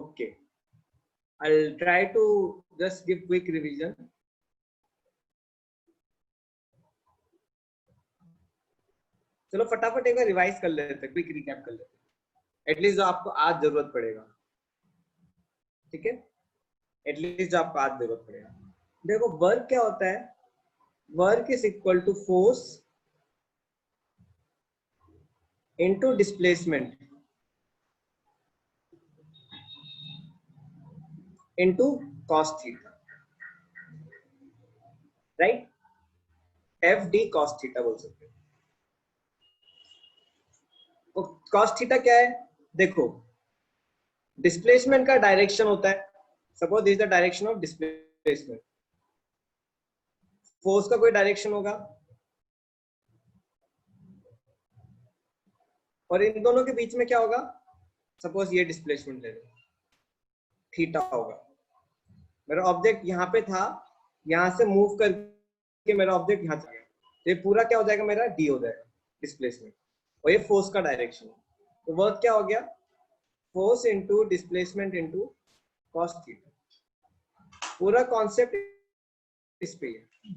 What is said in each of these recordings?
Okay, I'll try to just give quick revision. चलो फटाफट एक बार रिवाइज कर लेते हैं, क्विक रिकैप कर लेते हैं, एटलीस्ट जो आपको आज जरूरत पड़ेगा, ठीक है, एटलीस्ट जो आपको आज जरूरत पड़ेगा। देखो वर्क क्या होता है, work is equal to force into displacement into cos theta, right, F D cos theta बोल सकते हैं। तो कॉस थीटा क्या है, देखो डिस्प्लेसमेंट का डायरेक्शन होता है, suppose this is the direction of displacement, force का कोई डायरेक्शन होगा, और इन दोनों के बीच में क्या होगा, सपोज ये डिस्प्लेसमेंट ले लो, थीटा होगा, मेरा ऑब्जेक्ट यहाँ पे था, यहाँ से मूव करके मेरा ऑब्जेक्ट यहाँ चला गया, तो ये पूरा क्या हो जाएगा, मेरा डी हो जाएगा डिस्प्लेसमेंट, और ये फोर्स का डायरेक्शन, तो वर्क क्या हो गया, force into displacement into cos theta. पूरा कॉन्सेप्ट इस पे है।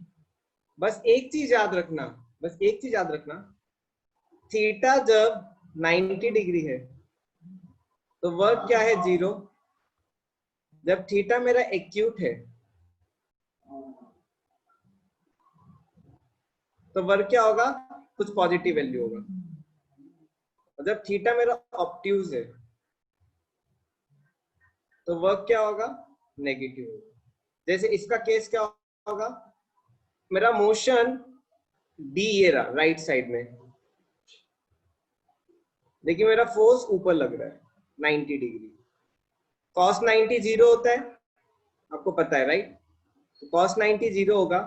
बस एक चीज याद रखना, बस एक चीज याद रखना, थीटा जब 90 डिग्री है तो वर्क क्या है, 0। जब थीटा मेरा एक्यूट है तो वर्क क्या होगा, कुछ पॉजिटिव वैल्यू होगा, और जब थीटा मेरा ऑब्ट्यूज है तो वर्क क्या होगा, नेगेटिव होगा। जैसे इसका केस क्या होगा, मेरा मोशन डी ये रहा राइट साइड में, देखिए मेरा फोर्स ऊपर लग रहा है 90 डिग्री, cos 90 0 होता है, आपको पता है राइट, तो cos 90 0 होगा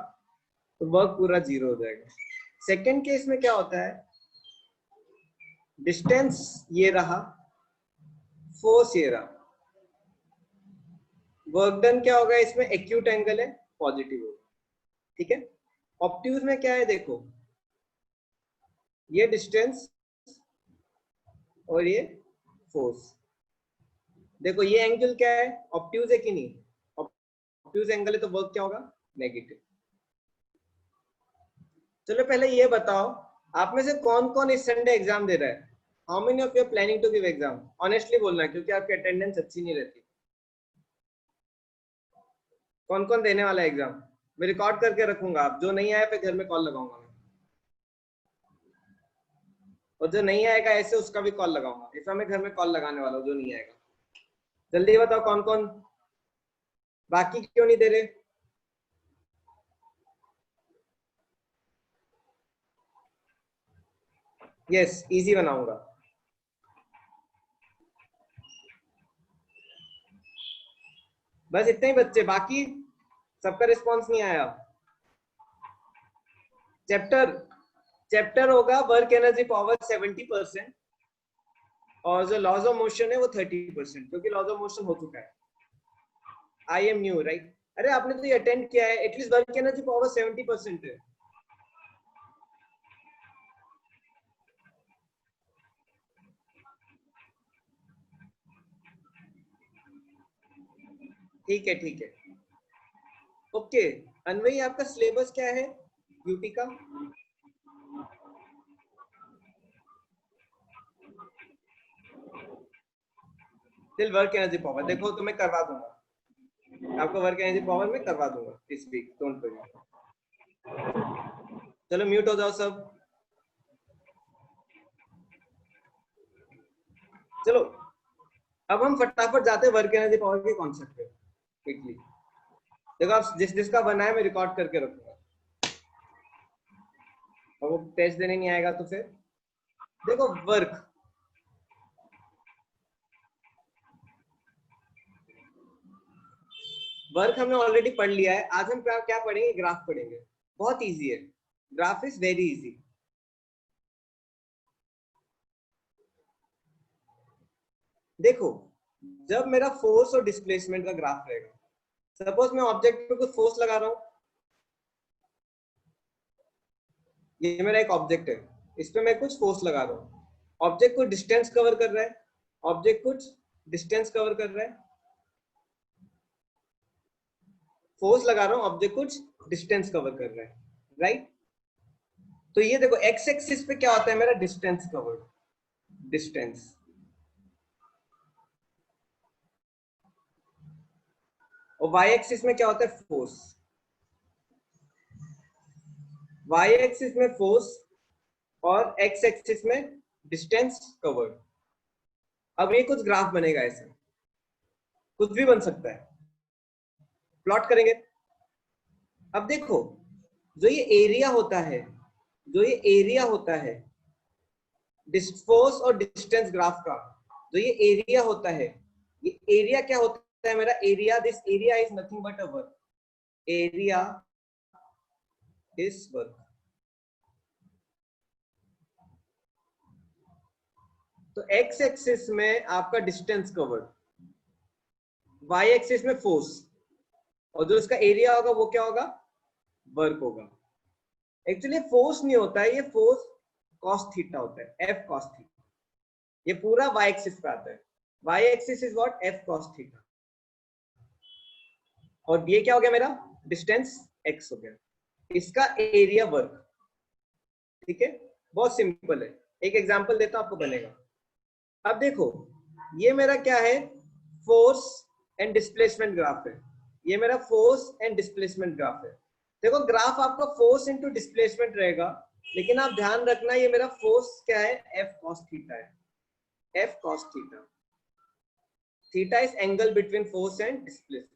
तो वर्क पूरा 0 हो जाएगा। सेकेंड केस में क्या होता है, डिस्टेंस ये रहा, फोर्स ये रहा, वर्क डन क्या होगा, इसमें एक्यूट एंगल है, पॉजिटिव होगा, ठीक है। ऑब्ट्यूज में क्या है, देखो ये डिस्टेंस और ये फोर्स, देखो ये एंगल क्या है, ऑब्ट्यूज है कि नहीं, ऑब्ट्यूज एंगल है तो वर्क क्या होगा, नेगेटिव। चलो पहले ये बताओ, आप में से कौन कौन इस संडे एग्जाम दे रहा है, how many of you are planning to give exam, honestly बोलना है क्योंकि आपकी अटेंडेंस अच्छी नहीं रहती। कौन कौन देने वाला है एग्जाम, मैं रिकॉर्ड करके रखूंगा, आप जो नहीं आया फिर घर में कॉल लगाऊंगा मैं, और जो नहीं आएगा ऐसे उसका भी कॉल लगाऊंगा, इस मैं घर में कॉल लगाने वाला हूँ जो नहीं आएगा। जल्दी बताओ कौन कौन, बाकी क्यों नहीं दे रहे, यस इजी बनाऊंगा। बस इतने ही बच्चे, बाकी सबका रिस्पॉन्स नहीं आया। चैप्टर होगा वर्क एनर्जी पावर 70% और जो लॉज ऑफ मोशन है वो 30%, क्योंकि लॉज ऑफ मोशन हो चुका है, आई एम न्यू राइट। अरे आपने तो ये अटेंड किया है, एटलीस्ट वर्क एनर्जी पावर 70% है। ठीक है ठीक है, ओके। अनवई आपका सिलेबस क्या है यूपी का, टिल वर्क एनर्जी पावर, देखो तो मैं करवा दूंगा आपको, वर्क एनर्जी पावर में करवा दूंगा इस वीक, डोंट वरी। चलो म्यूट हो जाओ सब। चलो अब हम फटाफट जाते हैं वर्क एनर्जी पावर के कॉन्सेप्ट पे क्विकली। देखो आप जिसका बना है मैं रिकॉर्ड करके रखूंगा, और वो टेस्ट देने नहीं आएगा तो फिर देखो वर्क हमने ऑलरेडी पढ़ लिया है, आज हम क्या पढ़ेंगे, ग्राफ पढ़ेंगे, बहुत इजी है, ग्राफ इज वेरी इजी। देखो जब मेरा फोर्स और डिस्प्लेसमेंट का ग्राफ रहेगा, सपोज मैं ऑब्जेक्ट पे कुछ फोर्स लगा रहा हूं, ये मेरा एक ऑब्जेक्ट है, इस पे मैं कुछ फोर्स लगा रहा हूं, ऑब्जेक्ट कुछ डिस्टेंस कवर कर रहा है, ऑब्जेक्ट कुछ डिस्टेंस कवर कर रहा है, फोर्स लगा रहा हूं, ऑब्जेक्ट कुछ डिस्टेंस कवर कर रहा है, राइट। तो ये देखो एक्स एक्सिस पे क्या होता है मेरा, डिस्टेंस कवर्ड, डिस्टेंस। और वाई एक्सिस में क्या होता है, फोर्स। वाई एक्सिस में फोर्स और एक्स एक्सिस में डिस्टेंस कवर्ड। अब ये कुछ ग्राफ बनेगा, ऐसा कुछ भी बन सकता है, प्लॉट करेंगे। अब देखो जो ये एरिया होता है, जो ये एरिया होता है फोर्स और डिस्टेंस ग्राफ का, जो ये एरिया होता है, ये एरिया क्या होता है मेरा, area, this area is nothing but a work, area is work. तो एक्स एक्सिस में आपका डिस्टेंस कवर्ड, वाई एक्सिस में फोर्स, और जो इसका एरिया होगा वो क्या होगा, वर्क होगा। एक्चुअली फोर्स नहीं होता है, ये फोर्स cos थीटा होता है, F cos थीटा। ये पूरा y एक्सिस पे आता है, y axis is what, F cos theta. और ये क्या हो गया मेरा, डिस्टेंस x हो गया, इसका एरिया वर्क। ठीक है, बहुत सिंपल है, एक एग्जांपल देता हूं आपको बनेगा। अब देखो ये मेरा क्या है, फोर्स एंड डिस्प्लेसमेंट ग्राफ है, ये मेरा फोर्स एंड डिस्प्लेसमेंट ग्राफ है। देखो ग्राफ आपका फोर्स इंटू डिस्प्लेसमेंट रहेगा, लेकिन आप ध्यान रखना ये मेरा फोर्स क्या है, F cos थीटा है, F cos theta. Theta is angle between force and displacement.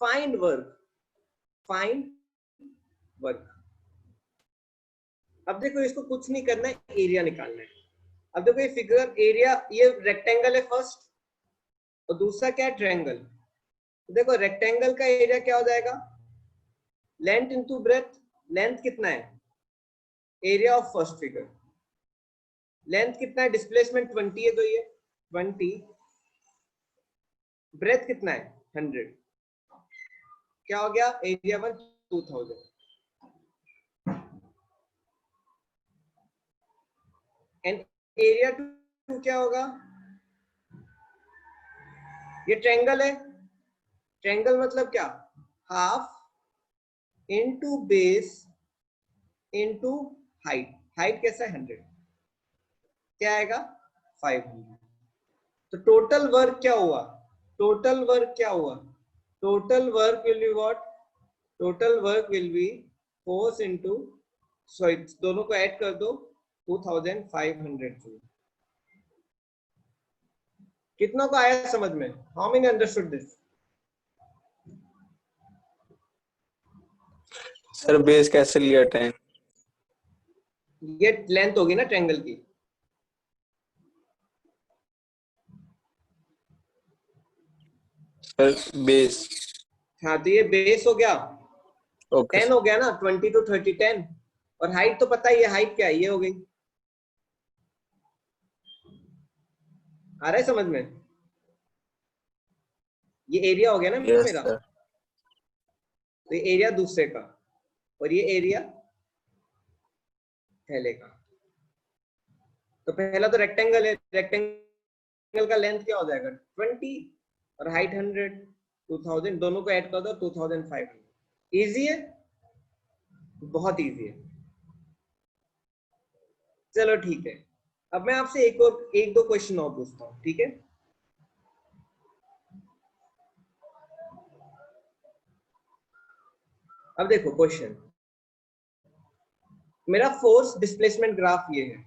Find work, find work. अब देखो इसको कुछ नहीं करना है, एरिया निकालना है। अब देखो ये फिगर एरिया, ये रेक्टेंगल है फर्स्ट, और दूसरा क्या है, ट्रायंगल। तो देखो रेक्टेंगल का एरिया क्या हो जाएगा, लेंथ इंटू ब्रेथ। लेंथ कितना है, area of first figure. Length कितना है, डिस्प्लेसमेंट 20 है, तो ये 20। ब्रेथ कितना है, 100। क्या हो गया, एरिया 1 2000। एंड एरिया 2 क्या होगा, ये ट्रायंगल है, ट्रायंगल मतलब क्या, half into base into height. Height कैसा है, 100, क्या आएगा 500। तो टोटल वर्क क्या हुआ, टोटल वर्क क्या हुआ, total work will be what, total work will be force into, sorry दोनों को ऐड कर दो, 2500 जूल। कितना को आया समझ में, how many understood this. Sir base कैसे लिया 10? ये लेंथ होगी ना ट्रायंगल की, सर बेस। हाँ तो ये बेस हो गया, ओके 10 हो गया ना, 20 to 30 10। और हाइट तो पता ही है, हाइट क्या है, ये हो गई। आ रहा है समझ में, ये एरिया हो गया ना यस मेरा, सर। तो ये एरिया दूसरे का, और ये एरिया पहले का। तो पहला तो रेक्टेंगल है, रेक्टेंगल का लेंथ क्या हो जाएगा 20 और हाइट 100, 2000, दोनों को ऐड कर दो 2500। इजी है, बहुत इजी है। चलो ठीक है, अब मैं आपसे एक दो क्वेश्चन और पूछता हूँ, ठीक है। अब देखो क्वेश्चन, मेरा फोर्स डिस्प्लेसमेंट ग्राफ ये है,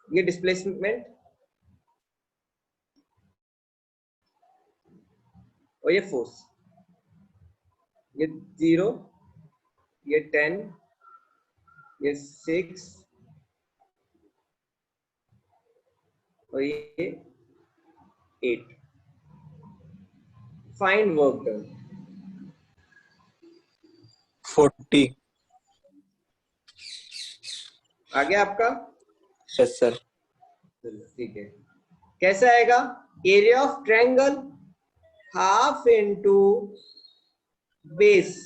ये डिस्प्लेसमेंट और ये फोर्स, ये 0, ये 10, ये 6 और ये 8। Find work done. 40। आ गया आपका, यस सर। ठीक है। कैसे आएगा, area of triangle half into base.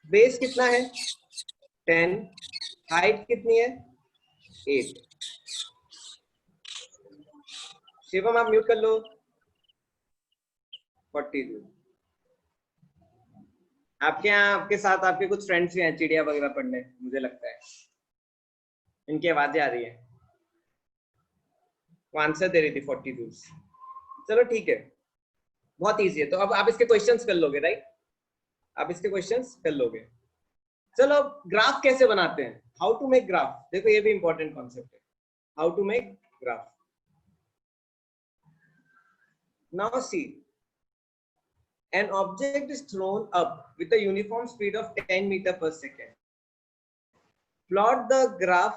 Base कितना है 10, हाइट कितनी है 8। शिवम आप म्यूट कर लो। 42। आपके यहाँ आपके साथ आपके कुछ फ्रेंड्स भी हैं चिड़िया वगैरह पढ़ने, मुझे लगता है इनकी आवाजें आ रही है। वो आंसर दे रही थी 42। चलो ठीक है, बहुत इजी है। तो अब आप इसके क्वेश्चंस कर लोगे, राइट? आप इसके क्वेश्चंस कर लोगे। चलो ग्राफ कैसे बनाते हैं, हाउ टू मेक ग्राफ। देखो ये भी इंपॉर्टेंट कॉन्सेप्ट है, how to make graph. Now see, an object is thrown up with a uniform speed of 10 meter per second. Plot the graph.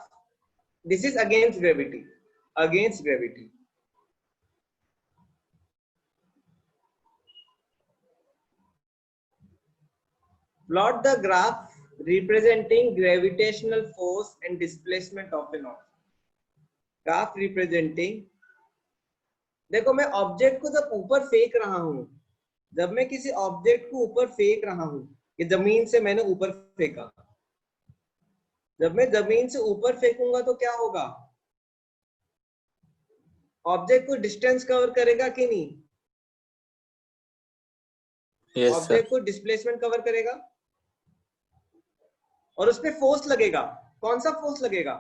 This is against gravity. Against gravity. Plot the graph representing gravitational force and displacement of an object. Graph representing, देखो मैं object को जब ऊपर फेंक रहा हूं, जब मैं किसी ऑब्जेक्ट को ऊपर फेंक रहा हूं, ये जमीन से मैंने ऊपर फेंका, जब मैं जमीन से ऊपर फेंकूंगा तो क्या होगा, ऑब्जेक्ट को डिस्टेंस कवर करेगा कि नहीं? Yes, object sir. को डिस्प्लेसमेंट कवर करेगा और उस पर फोर्स लगेगा। कौन सा फोर्स लगेगा?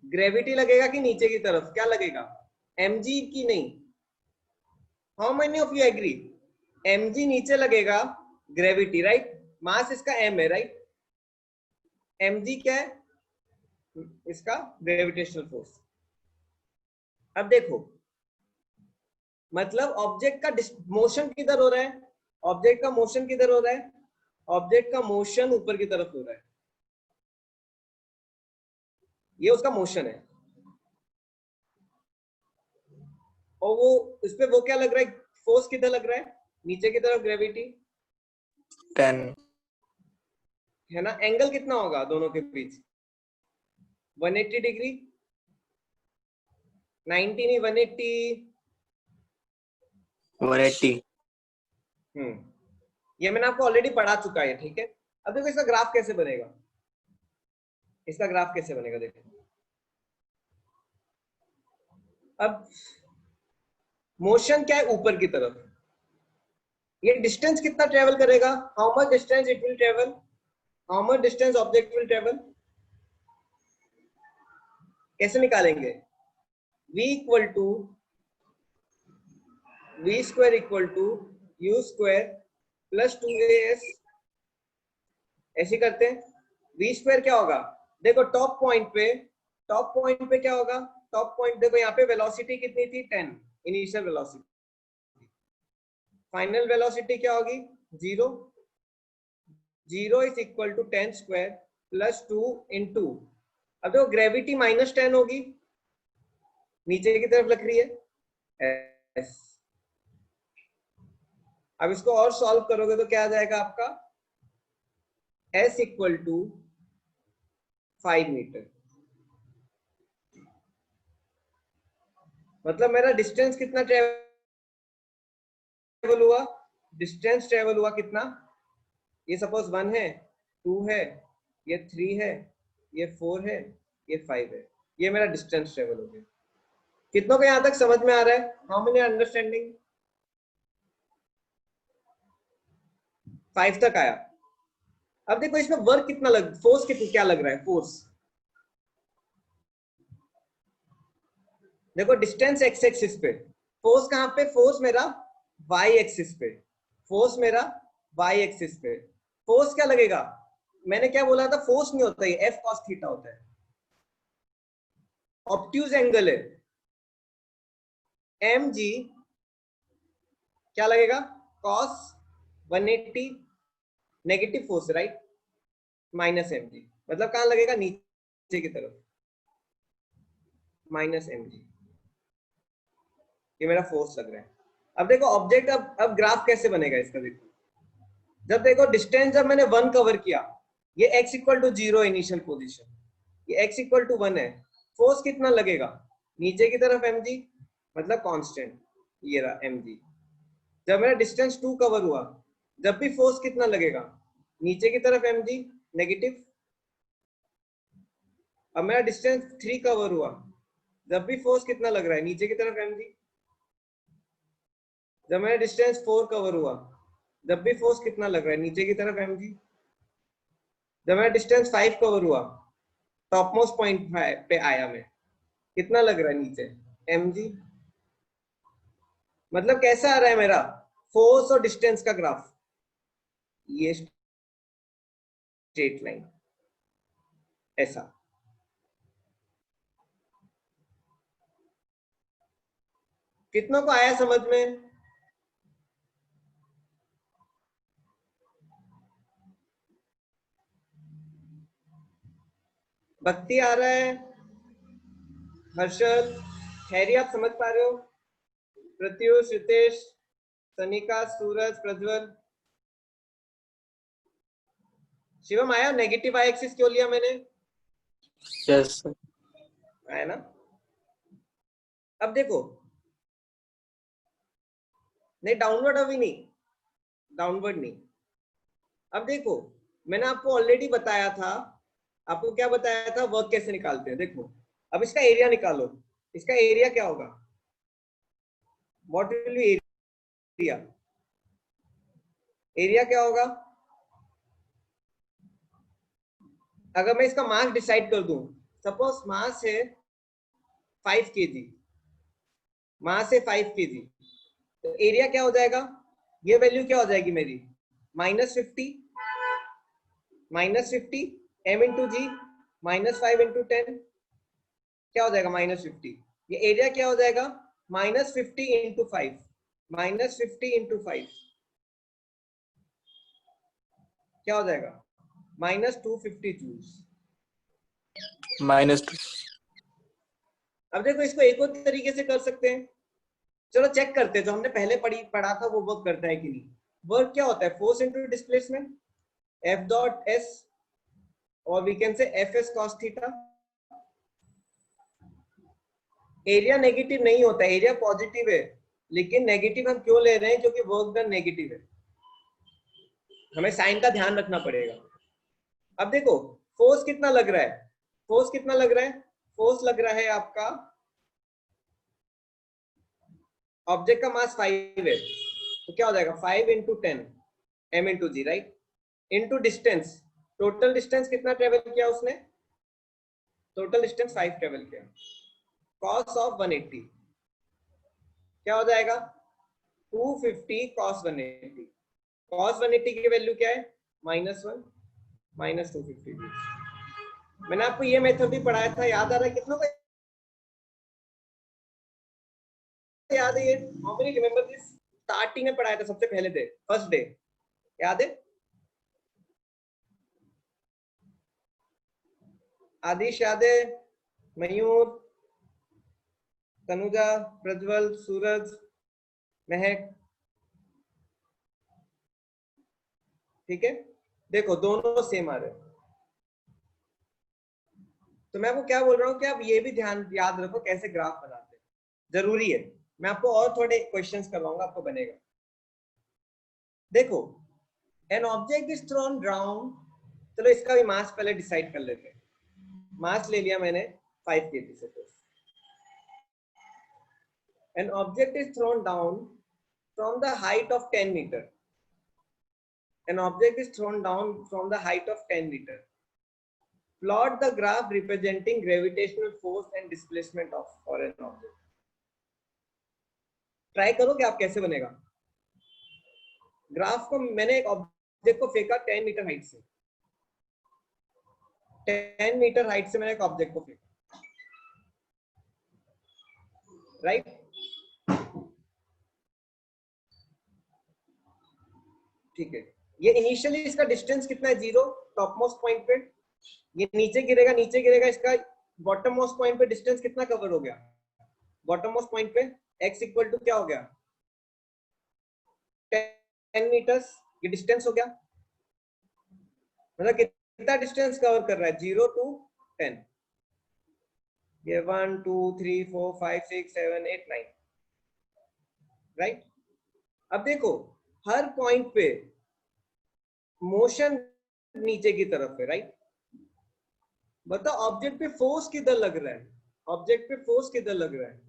ग्रेविटी लगेगा कि नीचे की तरफ क्या लगेगा? mg की नहीं। How many of you agree? mg नीचे लगेगा, ग्रेविटी, राइट? मास इसका m है, राइट? mg क्या है? इसका ग्रेविटेशनल फोर्स। अब देखो, मतलब ऑब्जेक्ट का मोशन किधर हो रहा है? ऑब्जेक्ट का मोशन किधर हो रहा है? ऑब्जेक्ट का मोशन ऊपर की तरफ हो रहा है, ये उसका मोशन है। और वो उस पे वो क्या लग रहा है, फोर्स किधर लग रहा है? नीचे की तरफ, ग्रेविटी 10. है ना। एंगल कितना होगा दोनों के बीच? 180 डिग्री, 90 नहीं 180। 180. ये मैंने आपको ऑलरेडी पढ़ा चुका है, ठीक है। अब देखो इसका ग्राफ कैसे बनेगा, इसका ग्राफ कैसे बनेगा देखो। अब मोशन क्या है? ऊपर की तरफ। ये डिस्टेंस कितना ट्रेवल करेगा? How much distance it will travel? How much distance object will travel? कैसे निकालेंगे? v equal to v square equal to u square plus 2as। ऐसे करते हैं। v स्क्वायर क्या होगा? देखो टॉप पॉइंट पे क्या होगा? टॉप पॉइंट देखो, यहाँ पे वेलोसिटी कितनी थी? 10 इनिशियल वेलोसिटी। फाइनल वेलोसिटी क्या होगी? 0। 0 is equal to 10 square plus 2 into, अब देखो ग्रेविटी -10 होगी, नीचे की तरफ लग रही है s। अब इसको और सॉल्व करोगे तो क्या आ जाएगा आपका? s equal to 5 metre. मतलब मेरा डिस्टेंस कितना ट्रेवल हुआ? डिस्टेंस ट्रेवल हुआ कितना? ये सपोज 1 है, 2 है, ये 3 है, ये 4 है, ये 5 है। ये मेरा डिस्टेंस ट्रेवल हो गया। कितनों को यहां तक समझ में आ रहा है? How many understanding? 5 तक आया। अब देखो इसमें वर्क कितना लग, फोर्स कितना, क्या लग रहा है? फोर्स देखो, डिस्टेंस एक्स एक्सिस पे, फोर्स कहां पे? फोर्स मेरा वाई एक्सिस पे, फोर्स मेरा वाई एक्सिस पे। फोर्स क्या लगेगा? मैंने क्या बोला था? फोर्स नहीं होता, ये एफ कॉस थीटा होता है। ऑब्ट्यूज एंगल है, एम जी क्या लगेगा? Cos 180 negative force, right? Minus M G, मतलब कहां लगेगा? नीचे की तरफ, माइनस एम जी। ये मेरा फोर्स लग रहा है। अब देखो ऑब्जेक्ट, अब ग्राफ कैसे बनेगा इसका? देखो, जब देखो डिस्टेंस जब मैंने 1 कवर किया, ये x equal to 0 initial position, ये x इक्वल टू 1 है। फोर्स कितना लगेगा? नीचे की तरफ mg, मतलब कांस्टेंट, ये रहा mg। जब मेरा डिस्टेंस 2 कवर हुआ, जब भी फोर्स कितना लगेगा? नीचे की तरफ mg नेगेटिव, अब मेरा डिस्टेंस 3 कवर हुआ, जब भी फोर्स कितना लग रहा है नीचे की तरफ mg। जब मेरा डिस्टेंस 4 कवर हुआ, जब भी फोर्स कितना लग रहा है नीचे की तरफ mg। जब मेरा डिस्टेंस 5 कवर हुआ, टॉप मोस्ट पॉइंट पे आया मैं, कितना लग रहा है नीचे mg। मतलब कैसा आ रहा है मेरा फोर्स और डिस्टेंस का ग्राफ, ये स्ट्रेट लाइन ऐसा। कितनों को आया समझ में? भक्ति आ रहा है, हर्षल, हैरी आप समझ पा रहे हो? प्रत्युष, रितेश, सनिका, सूरज, प्रज्वल, शिवम आया? नेगेटिव आई एक्सिस क्यों लिया मैंने? Yes sir. आया ना? अब देखो, नहीं डाउनवर्ड अभी नहीं, डाउनवर्ड नहीं। अब देखो, मैंने आपको ऑलरेडी बताया था, आपको क्या बताया था, वर्क कैसे निकालते हैं। देखो अब इसका एरिया निकालो, इसका एरिया क्या होगा? What will be area? Area क्या होगा? अगर मैं इसका मास डिसाइड कर दूं, सपोज मास है 5 kg, मास है 5 kg, तो एरिया क्या हो जाएगा? ये वैल्यू क्या हो जाएगी मेरी? -50 m इंटू जी, -5 इंटू 10 क्या हो जाएगा? -50। ये एरिया क्या हो जाएगा? -50 इंटू 5, -50 इंटू 5 क्या हो जाएगा? -250 जूल्स। -2। अब देखो इसको एक और तरीके से कर सकते हैं, चलो चेक करते हैं, जो हमने पहले पढ़ा था वो वर्क करता है कि नहीं। वर्क क्या होता है? Force into displacement, F dot S, और we can say Fs cos theta. Area negative नहीं होता, एरिया पॉजिटिव है, लेकिन नेगेटिव हम क्यों ले रहे हैं? क्योंकि वर्क डन नेगेटिव है, हमें साइन का ध्यान रखना पड़ेगा। अब देखो फोर्स कितना लग रहा है, फोर्स कितना लग रहा है? फोर्स लग रहा है आपका, ऑब्जेक्ट का मास 5 है, तो क्या हो जाएगा? 5 into 10 m into G, right, into distance. Total distance कितना ट्रेवल किया उसने? टोटल डिस्टेंस 5 ट्रेवल किया। cos ऑफ 180 क्या हो जाएगा? 250 cos 180। cos 180 की वैल्यू क्या है? -1 -250। मैंने आपको ये मेथड भी पढ़ाया था, याद आ रहा है कितनों को? याद है ये? नॉर्मली रिमेंबर दिस, स्टार्टिंग में पढ़ाया था सबसे पहले डे, फर्स्ट डे, याद है? आदिश याद है? मयूर, तनुजा, प्रज्वल, सूरज, महक, ठीक है। देखो दोनों सेम आ रहे हैं, तो मैं आपको क्या बोल रहा हूँ कि आप ये भी ध्यान याद रखो कैसे ग्राफ बनाते हैं, जरूरी है। मैं आपको और थोड़े क्वेश्चंस करवाऊंगा, आपको बनेगा। देखो an object is throne down, चलो इसका भी मास पहले डिसाइड कर लेते हैं। मास ले लिया मैंने 5 kg से। An object is thrown down from the height of 10 meter. An object is thrown down from the height of 10 meter. Plot the graph representing gravitational force and displacement of for an object. Try करोगे आप कैसे बनेगा graph को? मैंने एक object को फेंका 10 metre height से, 10 मीटर हाइट से मैंने एक ऑब्जेक्ट को फेंका, राइट? ठीक है, ये इनिशियली इसका डिस्टेंस कितना है? 0, टॉप मोस्ट पॉइंट पे। ये नीचे गिरेगा, नीचे गिरेगा, इसका बॉटम मोस्ट पॉइंट पे डिस्टेंस कितना कवर हो गया? बॉटम मोस्ट पॉइंट पे x इक्वल टू क्या हो गया? 10 मीटर्स, ये डिस्टेंस हो गया। मतलब कितना डिस्टेंस कवर कर रहा है? 0 to 10। ये 1 2 3 4 5 6 7 8 9, राइट? अब देखो हर पॉइंट पे मोशन नीचे की तरफ है, राइट? बताओ ऑब्जेक्ट पे फोर्स किधर लग रहा है, ऑब्जेक्ट पे फोर्स किधर लग रहा है,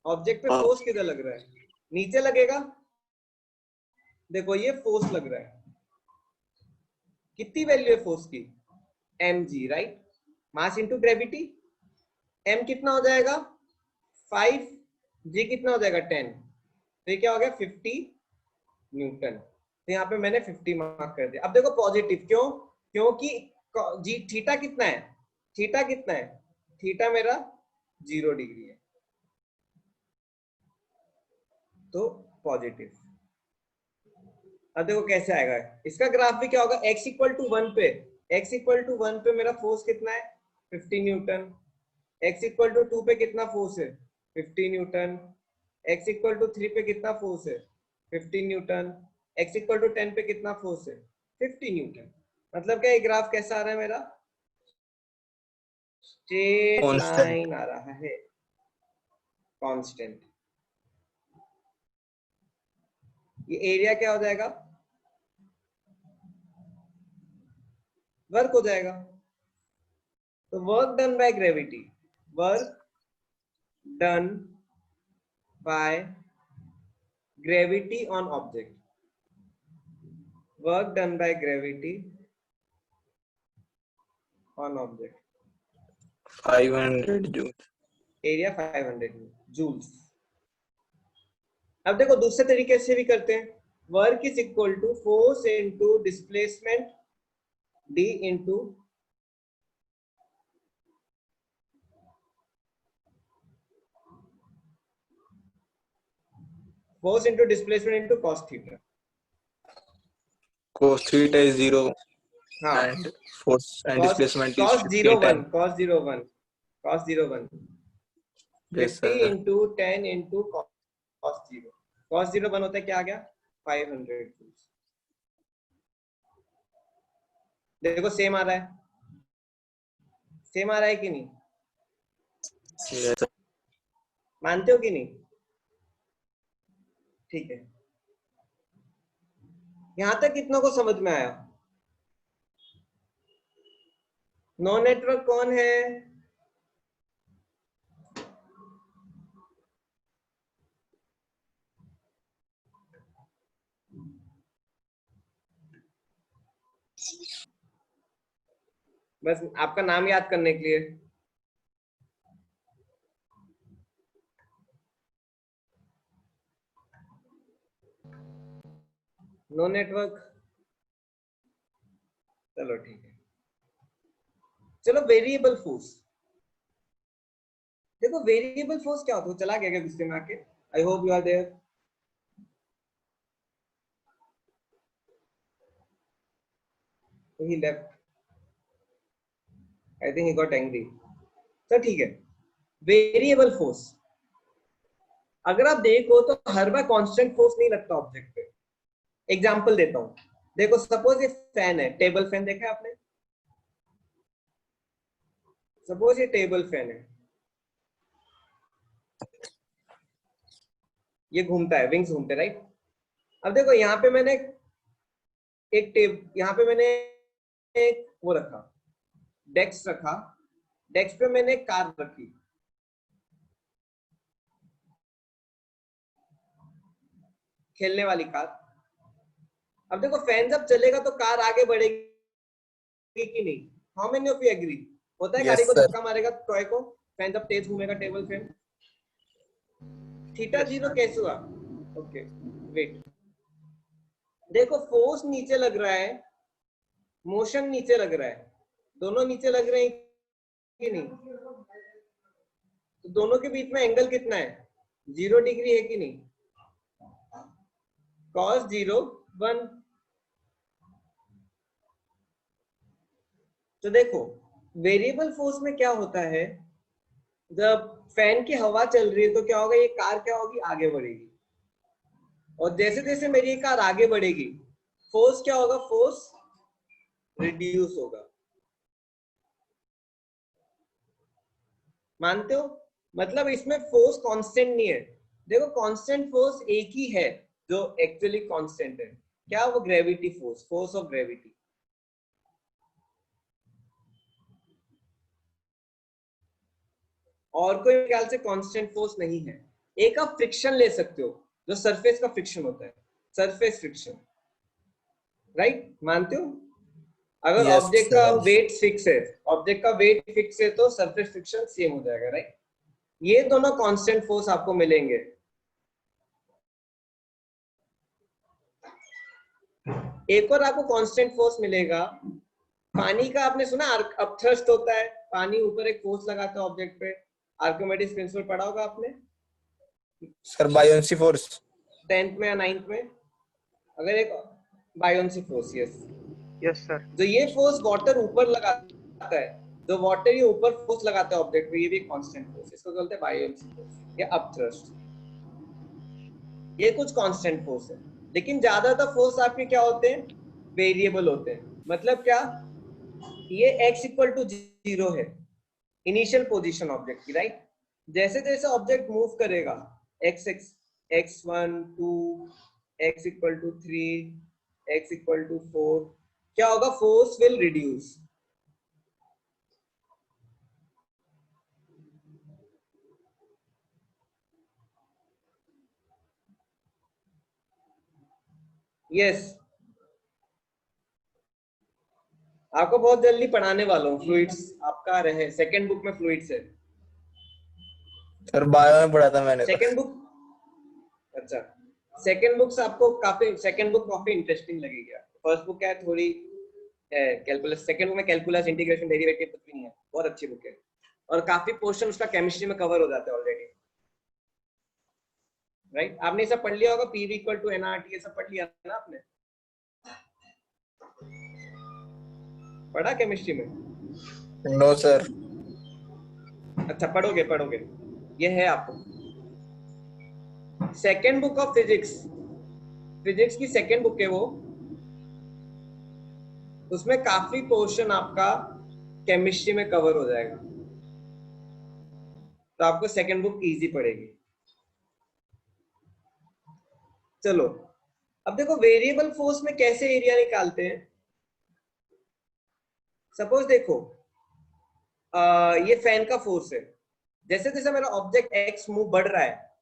ऑब्जेक्ट पे हाँ। फोर्स किधर लग रहा है, नीचे लगेगा। देखो ये फोर्स लग रहा है, कितनी वैल्यू है फोर्स की, mg, right, mass into gravity. m कितना हो जाएगा 5, g कितना हो जाएगा 10, तो ये क्या हो गया 50 न्यूटन। तो यहाँ पे मैंने 50 मार्क कर दिया। अब देखो पॉजिटिव क्यों, क्योंकि जी थीटा कितना है, थीटा कितना है, थीटा मेरा 0 डिग्री है, तो पॉजिटिव। अब देखो कैसे आएगा इसका ग्राफ भी, क्या होगा x इक्वल टू 1 पे, x इक्वल टू 1 पे मेरा फोर्स कितना है 50 न्यूटन, x इक्वल टू 2 पे कितना फोर्स है 50 न्यूटन, x इक्वल टू 3 पे कितना फोर्स है 50 न्यूटन, x इक्वल टू 10 पे कितना फोर्स है 50 न्यूटन। मतलब क्या ये ग्राफ कैसा आ रहा है मेरा, स्ट्रेट कांस्टेंट। लाइन आ रहा है, कांस्टेंट। ये एरिया क्या हो जाएगा, वर्क हो जाएगा। तो work done by gravity, work done by gravity on object, work done by gravity on object, 500 joule. area 500 joules। अब देखो दूसरे तरीके से भी करते हैं, work is equal to force into displacement d into force into displacement into cos theta. cos theta is 0 हाँ, and force and cos displacement is cos 50 0 and 1 10. cos 0 1 cos 0 1 Yes 50 sir. Into 10 into cos 0, cos 0 1 होता है क्या आ गया 500। देखो same आ रहा है, same आ रहा है कि नहीं, Yes sir. मानते हो कि नहीं, ठीक है। यहां तक कितनों को समझ में आया, नो नेटवर्क कौन है, बस आपका नाम याद करने के लिए। नो नेटवर्क, चलो ठीक है। चलो वेरिएबल फोर्स, देखो वेरिएबल फोर्स क्या होता है, चला गया क्या गुस्से में आके, I hope you are there. He left, I think he got angry. तो ठीक है, वेरिएबल फोर्स अगर आप देखो तो हर बार कांस्टेंट फोर्स नहीं लगता ऑब्जेक्ट पे। एग्जांपल देता हूं, देखो सपोज ये फैन है, टेबल फैन देखा है आपने, सपोज ये टेबल फैन है, ये घूमता है, विंग्स घूमते, राइट। अब देखो यहाँ पे मैंने एक यहाँ पे मैंने एक वो रखा, डेस्क रखा, डेस्क पे मैंने एक कार रखी, खेलने वाली कार। अब देखो फैन जब चलेगा तो कार आगे बढ़ेगी कि नहीं, how many of you agree, होता है गाड़ी Yes को sir. धक्का मारेगा टॉय को, फैन जब तेज घूमेगा table fan, theta Yes zero sir. कैसे हुआ, ओके वेट, देखो फोर्स नीचे लग रहा है, मोशन नीचे लग रहा है, दोनों नीचे लग रहे हैं कि नहीं, तो दोनों के बीच में एंगल कितना है 0 डिग्री है कि नहीं, cos 0 1। तो देखो वेरिएबल फोर्स में क्या होता है, जब फैन की हवा चल रही है तो क्या होगा, ये कार क्या होगी आगे बढ़ेगी, और जैसे जैसे मेरी ये कार आगे बढ़ेगी फोर्स क्या होगा, फोर्स रिड्यूस होगा। मानते हो, मतलब इसमें फोर्स कांस्टेंट नहीं है। देखो कांस्टेंट फोर्स एक ही है जो एक्चुअली कांस्टेंट है, क्या, वो gravity force, force of gravity. और कोई ख्याल से कांस्टेंट फोर्स नहीं है। एक आप फ्रिक्शन ले सकते हो, जो सरफेस का फ्रिक्शन होता है, सरफेस फ्रिक्शन, राइट, मानते हो? अगर Yes, ऑब्जेक्ट का sir. वेट फिक्स है, ऑब्जेक्ट का वेट फिक्स है तो सरफेस फ्रिक्शन सेम हो जाएगा, राइट। ये दोनों कांस्टेंट फोर्स आपको मिलेंगे। एक और आपको कांस्टेंट फोर्स मिलेगा पानी का। आपने सुना अपथ्रस्ट होता है, पानी ऊपर एक फोर्स लगाता है ऑब्जेक्ट पे, आर्किमिडीज प्रिंसिपल पढ़ा होगा आपने Sir, buoyancy force. 10th में या 9th में। अगर एक buoyancy force, yes yes sir. जो ये फोर्स वाटर ऊपर लगाता है, जो वाटर ये ऊपर फोर्स लगाता है ऑब्जेक्ट पे, ये भी कांस्टेंट फोर्स, इसको बोलते हैं बायोन्सी फोर्स या अपथ्रस्ट। ये कुछ कांस्टेंट फोर्स है, लेकिन ज्यादातर फोर्स आपके क्या होते हैं, वेरिएबल होते हैं। मतलब क्या, ये x इक्वल टू 0 है इनिशियल पोजीशन ऑब्जेक्ट की, राइट। जैसे जैसे ऑब्जेक्ट मूव करेगा, x1 2 x equal to 3 x equal to 4, क्या होगा, फोर्स विल रिड्यूस। यस, आपको बहुत जल्दी पढ़ाने वाला हूँ फ्लूइड्स। आपका रहे सेकंड बुक में फ्लूइड्स है। सर बायो में पढ़ा था मैंने तो। सेकंड बुक, अच्छा सेकंड बुक्स आपको काफी, सेकंड बुक काफी इंटरेस्टिंग लगेगी। फर्स्ट बुक क्या है, थोड़ी कैलकुलस, सेकंड बुक में कैलकुलस, इंटीग्रेशन, डेरिवेटिव कुछ भी नहीं है, बहुत अच्छी बुक है और काफी पोर्शन उसका केमिस्ट्री में कवर हो जाता है ऑलरेडी, राइट। आपने ये सब पढ़ लिया होगा, पीवी इक्वल टू एनआरटी, ये सब पढ़ लिया ना आपने, पढ़ा केमिस्ट्री में? No sir. अच्छा, पढ़ोगे पढ़ोगे, ये है आपको second book of physics, physics की सेकंड बुक है वो, उसमें काफी पोर्शन आपका केमिस्ट्री में कवर हो जाएगा, तो आपको सेकंड बुक इजी पड़ेगी। चलो अब देखो वेरिएबल फोर्स में कैसे एरिया निकालते हैं। सपोज देखो ये फैन का फोर्स है, जैसे जैसे मेरा ऑब्जेक्ट एक्स मूव बढ़ रहा है,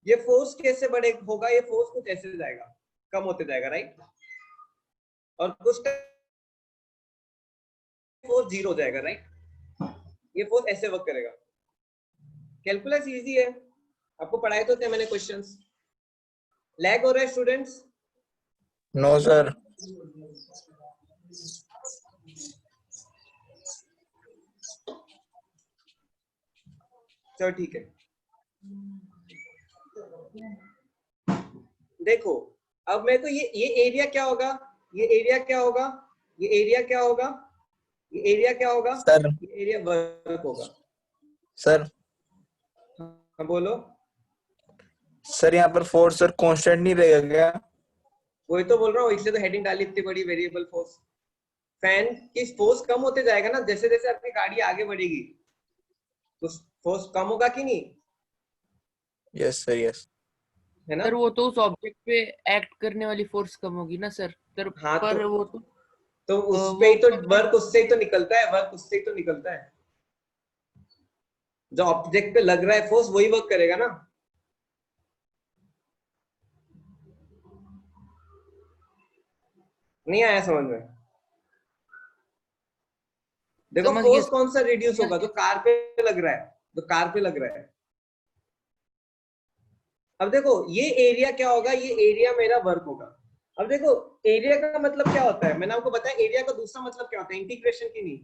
ये फोर्स कैसे बढ़े होगा, ये फोर्स कुछ ऐसे जाएगा, कम होते जाएगा, राइट। और कुछ फोर्स 0 हो जाएगा, राइट। ये फोर्स ऐसे वर्क करेगा। कैलकुलस इजी है, आपको पढ़ाए तो थे मैंने क्वेश्चंस। लैग हो रहा है स्टूडेंट्स? No sir. चलो ठीक है, देखो अब मेरे को ये एरिया क्या होगा, ये एरिया क्या होगा, ये एरिया क्या होगा, ये एरिया क्या होगा सर। ये एरिया वर्क होगा। सर हाँ बोलो। सर यहाँ पर फोर्स सर कांस्टेंट नहीं रहेगा क्या? वही तो बोल रहा हूँ, इसलिए तो हेडिंग डाली इतनी बड़ी, वेरिएबल फोर्स। फैन की फोर्स कम होते जाएगा ना, जैसे जैसे आपकी गाड़ी आगे बढ़ेगी तो फोर्स कम होगा कि नहीं, यस सर, यस। है ना। सर वो तो उस ऑब्जेक्ट पे एक्ट करने वाली फोर्स कम होगी ना सर, हाँ पर वो तो उस पे वो ही तो वर्क उससे ही तो निकलता है, वर्क उससे ही तो निकलता है। जो ऑब्जेक्ट पे लग रहा है फोर्स वही वर्क करेगा ना। नहीं आया समझ में? देखो समझ फोर्स गया। कौन सा रिड्यूस होगा, जो कार पे लग रहा है, जो कार पे लग रहा है। अब देखो ये एरिया क्या होगा, ये एरिया मेरा वर्क होगा। अब देखो एरिया का मतलब क्या होता है, मैंने आपको बताया एरिया का दूसरा मतलब क्या होता है, इंटीग्रेशन की नहीं।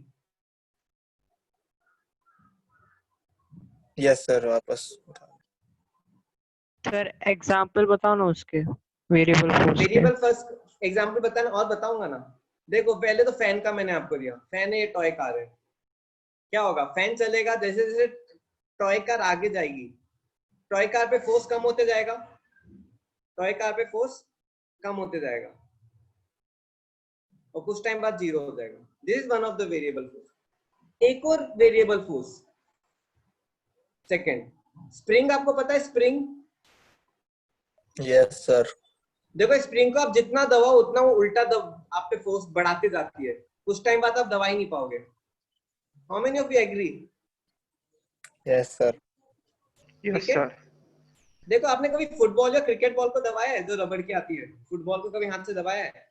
यस सर, वापस सर एग्जाम्पल बताओ ना उसके, वेरिएबल फोर्स के। वेरिएबल फर्स्ट एग्जांपल बताना और बताऊंगा ना। देखो पहले तो फैन का मैंने आपको दिया, फैन है, ये टॉय कार है। क्या होगा, फैन चलेगा, जैसे जैसे टॉय कार आगे जाएगी, टॉय कार पे फोर्स कम होते जाएगा, टॉय कार पे फोर्स कम होते जाएगा और कुछ टाइम बाद 0 हो जाएगा। This is one of the variable force. एक और वेरिएबल फोर्स सेकंड, स्प्रिंग, आपको पता है स्प्रिंग? Yes sir. देखो स्प्रिंग को आप जितना दबाओ उतना वो उल्टा आप पे फोर्स बढ़ाती जाती है, कुछ टाइम बाद आप दबा ही नहीं पाओगे। How many of you agree? Yes sir. Yes ठीक है? सर। देखो आपने कभी फुटबॉल या क्रिकेट बॉल को दबाया है जो रबड़ की आती है? फुटबॉल को कभी हाथ से दबाया है?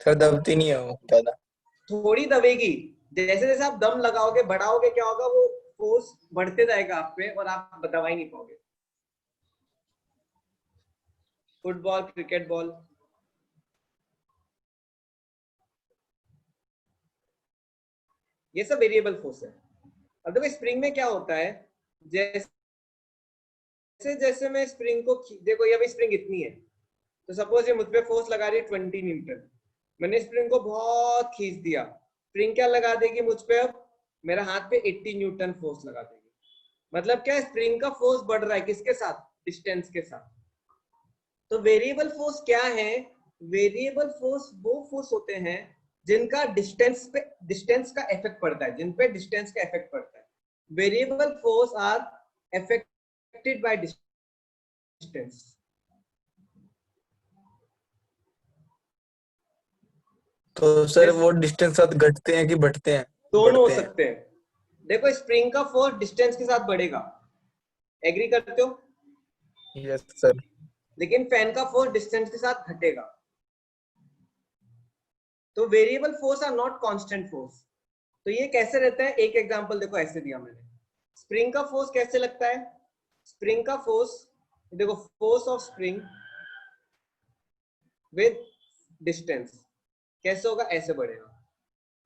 सर दबती नहीं है वो ज्यादा। थोड़ी दबेगी। जैसे जैसे आप दम लगाओगे बढ़ाओगे क्या होगा, वो फोर्स बढ़ते जाएगा आप पे और आप दबा ही नहीं पाओगे। फुटबॉल, क्रिकेट बॉल, ये सब वेरिएबल फोर्स है। अब देखो स्प्रिंग में क्या होता है, जैसे जैसे मैं स्प्रिंग को देखो ये अभी स्प्रिंग इतनी है, तो सपोज ये मुझ पे फोर्स लगा रही है 20 न्यूटन, मैंने स्प्रिंग को बहुत खींच दिया, स्प्रिंग क्या लगा देगी मुझ पे, अब मेरा हाथ पे 80 न्यूटन फोर्स लगा देगी। मतलब क्या, स्प्रिंग का फोर्स बढ़ रहा है किसके साथ? डिस्टेंस के साथ। तो वेरिएबल फोर्स क्या है? वेरिएबल फोर्स वो फोर्स होते हैं जिनका डिस्टेंस का इफेक्ट पड़ता है, जिन पे डिस्टेंस का इफेक्ट पड़ता है। Variable force are affected by distance. तो सर वो डिस्टेंस साथ घटते हैं कि बढ़ते हैं? दोनों हो बढ़ते हैं। सकते हैं। देखो स्प्रिंग का फोर्स डिस्टेंस के साथ बढ़ेगा, एग्री करते हो? Yes sir. लेकिन फैन का फोर्स डिस्टेंस के साथ घटेगा। तो variable force are not constant force. तो ये कैसे रहता है, एक एग्जांपल देखो, ऐसे दिया मैंने। स्प्रिंग का फोर्स कैसे लगता है? स्प्रिंग का फोर्स देखो, force of spring with distance कैसे होगा, ऐसे बढ़ेगा।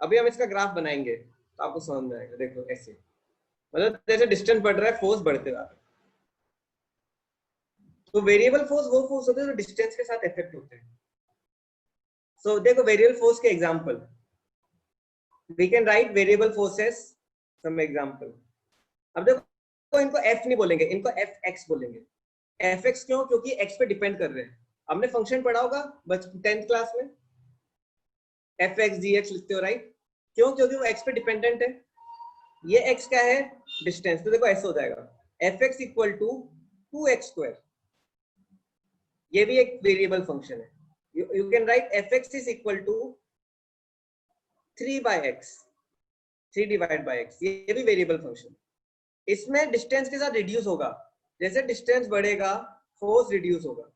अभी हम इसका ग्राफ बनाएंगे तो आपको समझ में आएगा। देखो ऐसे, मतलब जैसे डिस्टेंस बढ़ रहा है फोर्स बढ़ते जा रहा है। तो वेरिएबल फोर्स वो फोर्स होते हैं जो डिस्टेंस के साथ इफेक्ट होते हैं। सो देखो वेरिएबल फोर्स के example, we can write variable forces some example. अब देखो इनको एफ नहीं बोलेंगे, इनको एफ एक्स बोलेंगे। एफ एक्स क्यों? क्योंकि एक्स पे डिपेंड कर रहे हैं। हमने फंक्शन पढ़ा होगा 10th क्लास में, एफ एक्स जी एक्स लिखते हो राइट? क्यों? क्योंकि वो एक्स पे डिपेंडेंट है। ये एक्स क्या है? डिस्टेंस। तो देखो ऐसे हो जाएगा, F X equal to 2x square. ये भी एक वेरिएबल फंक्शन है। You can write F X is equal to 3/x, 3 divide by x। ये भी वेरिएबल फंक्शन। इसमें डिस्टेंस के साथ रिड्यूस होगा, जैसे डिस्टेंस बढ़ेगा फोर्स रिड्यूस होगा।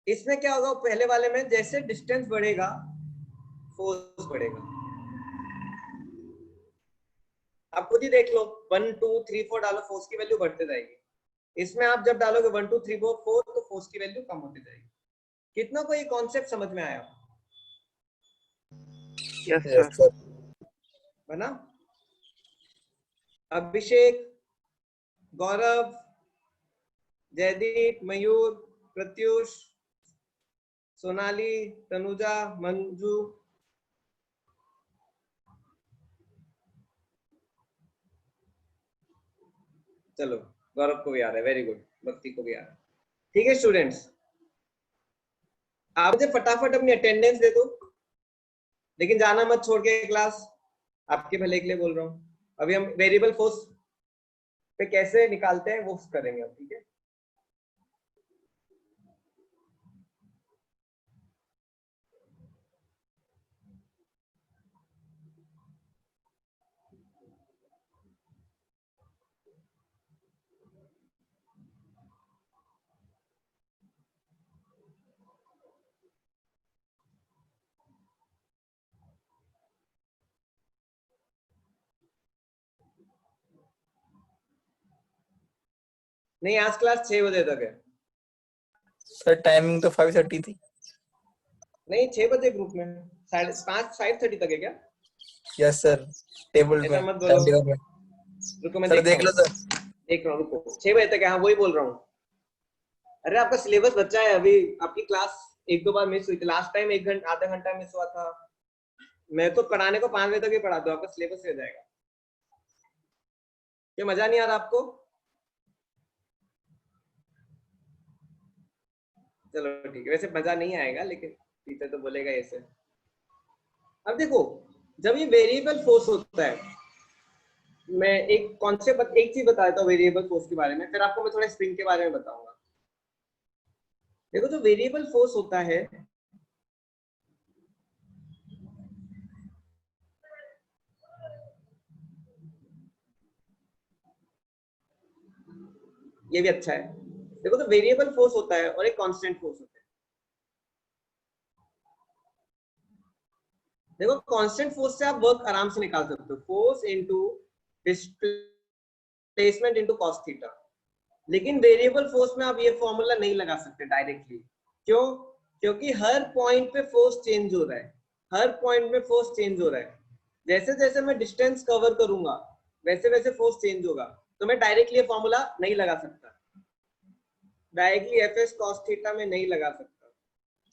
इसमें क्या होगा, पहले वाले में जैसे डिस्टेंस बढ़ेगा फोर्स बढ़ेगा। आप खुद ही देख लो, 1 2 3 4 डालो, फोर्स की वैल्यू बढ़ते जाएगी। इसमें आप जब डालोगे 1 2 3 4 4 तो फोर्स की वैल्यू कम होती जाएगी। कितना को ये कॉन्सेप्ट समझ में आया? Yes yes sir. सर। बना? अभिषेक, गौरव, जयदीप, मयूर, प्रत्युष, सोनाली, तनुजा, मंजू, चलो गौरव को भी आ रहा है, वेरी गुड। भक्ति को भी आ रहा है। ठीक है स्टूडेंट्स, आप मुझे फटाफट अपनी अटेंडेंस दे दो, लेकिन जाना मत छोड़ के क्लास, आपके भले के लिए बोल रहा हूँ। अभी हम वेरिएबल फोर्स पे कैसे निकालते हैं वो करेंगे अब, ठीक है? नहीं, आज क्लास 6 बजे तक है। सर टाइमिंग तो 5:30 थी। नहीं, 6 बजे ग्रुप में, 5:30 तक है क्या? यस सर, टेबल ऐसा में, मत बोलो, टाइम टेबल में। रुको मैं सर देख रहा देख लो हूँ। सर। देख रहा हूँ, रुको 6 बजे तक है, हाँ वही बोल रहा हूँ। अरे आपका सिलेबस बच्चा है अभी, आपकी क्लास 1 2 बार मिस हुई थी लास्ट टाइम, 1 घंटा आधा घंटा मिस हुआ था। मैं तो पढ़ाने को 5 बजे तक ही पढ़ा दूँ, आपका सिलेबस रह जाएगा। ये मजा नहीं आ रहा आपको? चलो ठीक है, वैसे मजा नहीं आएगा लेकिन टीचर तो बोलेगा ऐसे। अब देखो, जब ये वेरिएबल फोर्स होता है, मैं एक कॉन्सेप्ट, एक चीज बता देता हूँ वेरिएबल फोर्स के बारे में, फिर आपको मैं थोड़ा स्प्रिंग के बारे में बताऊंगा। देखो जो वेरिएबल फोर्स होता है, ये भी अच्छा है। देखो तो वेरिएबल फोर्स होता है और एक कांस्टेंट फोर्स होता है। देखो कांस्टेंट फोर्स से आप वर्क आराम से निकाल सकते हो, force into displacement into cos theta. लेकिन वेरिएबल फोर्स में आप ये फॉर्मूला नहीं लगा सकते डायरेक्टली। क्यों? क्योंकि हर पॉइंट पे फोर्स चेंज हो रहा है, हर पॉइंट में फोर्स चेंज हो रहा है। जैसे जैसे मैं डिस्टेंस कवर करूंगा वैसे वैसे फोर्स चेंज होगा, तो मैं डायरेक्टली ये फॉर्मूला नहीं लगा सकता, directly F S cos theta में नहीं लगा सकता।